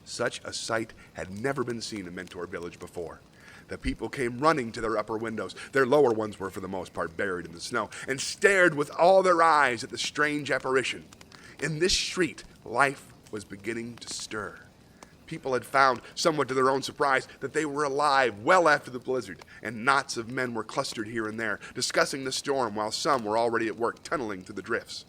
Speaker 1: Such a sight had never been seen in Mentor Village before. The people came running to their upper windows. Their lower ones were for the most part buried in the snow, and stared with all their eyes at the strange apparition. In this street, life was beginning to stir. People had found, somewhat to their own surprise, that they were alive well after the blizzard, and knots of men were clustered here and there, discussing the storm while some were already at work tunneling through the drifts.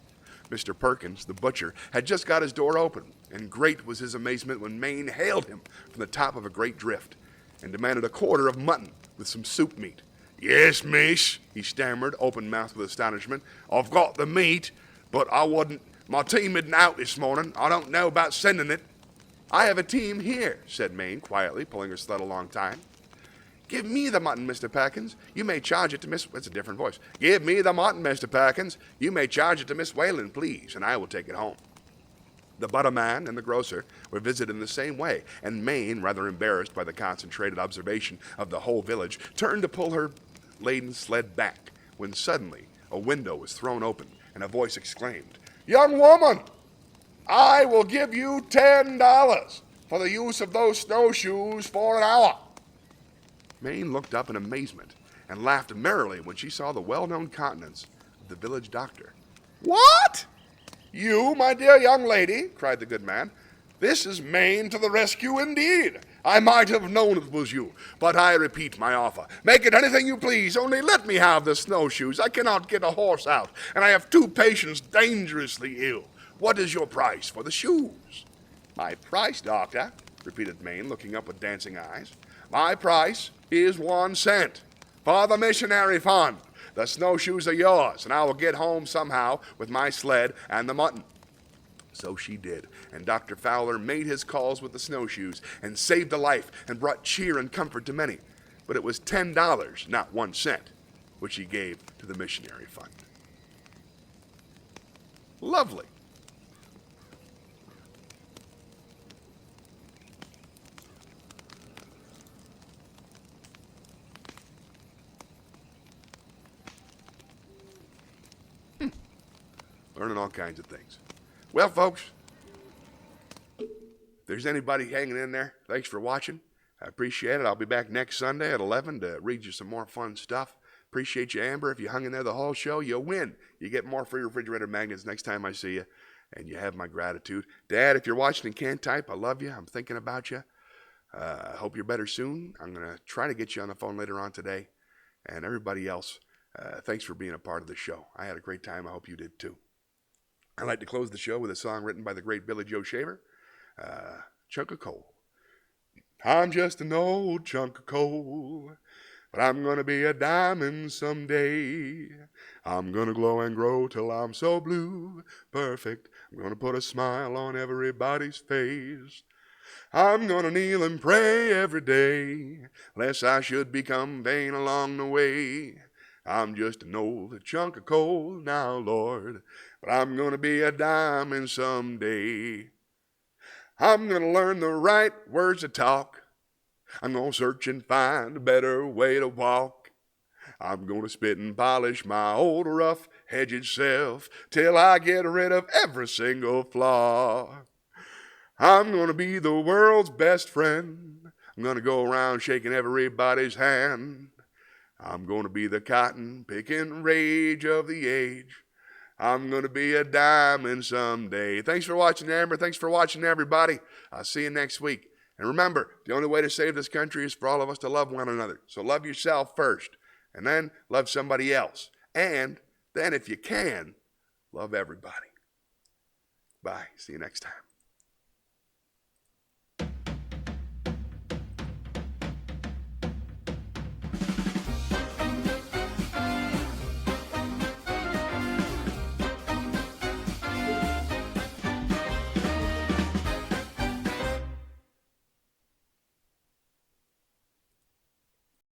Speaker 1: Mr. Perkins, the butcher, had just got his door open, and great was his amazement when Maine hailed him from the top of a great drift and demanded a quarter of mutton with some soup meat. "Yes, miss," he stammered, open-mouthed with astonishment. "I've got the meat, but I wasn't. My team isn't out this morning. I don't know about sending it." "I have a team here," said Maine quietly, pulling her sled a long time. "Give me the mutton, Mr. Perkins. You may charge it to Miss—" That's a different voice. "Give me the mutton, Mr. Perkins. You may charge it to Miss Whalen, please, and I will take it home." The butterman and the grocer were visited in the same way, and Maine, rather embarrassed by the concentrated observation of the whole village, turned to pull her laden sled back, when suddenly a window was thrown open, and a voice exclaimed, "Young woman, I will give you $10 for the use of those snowshoes for an hour." Maine looked up in amazement and laughed merrily when she saw the well-known countenance of the village doctor. "What? You, my dear young lady?" cried the good man. "This is Maine to the rescue indeed. I might have known it was you, but I repeat my offer. Make it anything you please, only let me have the snowshoes. I cannot get a horse out, and I have 2 patients dangerously ill. What is your price for the shoes?" "My price, doctor?" repeated Maine, looking up with dancing eyes. "My price is 1 cent for the missionary fund. The snowshoes are yours, and I will get home somehow with my sled and the mutton." So she did, and Dr. Fowler made his calls with the snowshoes and saved a life and brought cheer and comfort to many. But it was $10, not 1 cent, which he gave to the missionary fund. Lovely. Learning all kinds of things. Well, folks, if there's anybody hanging in there, thanks for watching. I appreciate it. I'll be back next Sunday at 11 to read you some more fun stuff. Appreciate you, Amber. If you hung in there the whole show, you win. You get more free refrigerator magnets next time I see you, and you have my gratitude. Dad, if you're watching and can't type, I love you. I'm thinking about you. I hope you're better soon. I'm going to try to get you on the phone later on today. And everybody else, thanks for being a part of the show. I had a great time. I hope you did too. I'd like to close the show with a song written by the great Billy Joe Shaver, Chunk of Coal. I'm just an old chunk of coal, but I'm gonna be a diamond someday. I'm gonna glow and grow till I'm so blue, perfect. I'm gonna put a smile on everybody's face. I'm gonna kneel and pray every day, lest I should become vain along the way. I'm just an old chunk of coal now, Lord, but I'm gonna be a diamond someday. I'm gonna learn the right words to talk. I'm gonna search and find a better way to walk. I'm gonna spit and polish my old rough-edged self till I get rid of every single flaw. I'm gonna be the world's best friend. I'm gonna go around shaking everybody's hand. I'm gonna be the cotton-picking rage of the age. I'm gonna be a diamond someday. Thanks for watching, Amber. Thanks for watching, everybody. I'll see you next week. And remember, the only way to save this country is for all of us to love one another. So love yourself first, and then love somebody else. And then, if you can, love everybody. Bye. See you next time.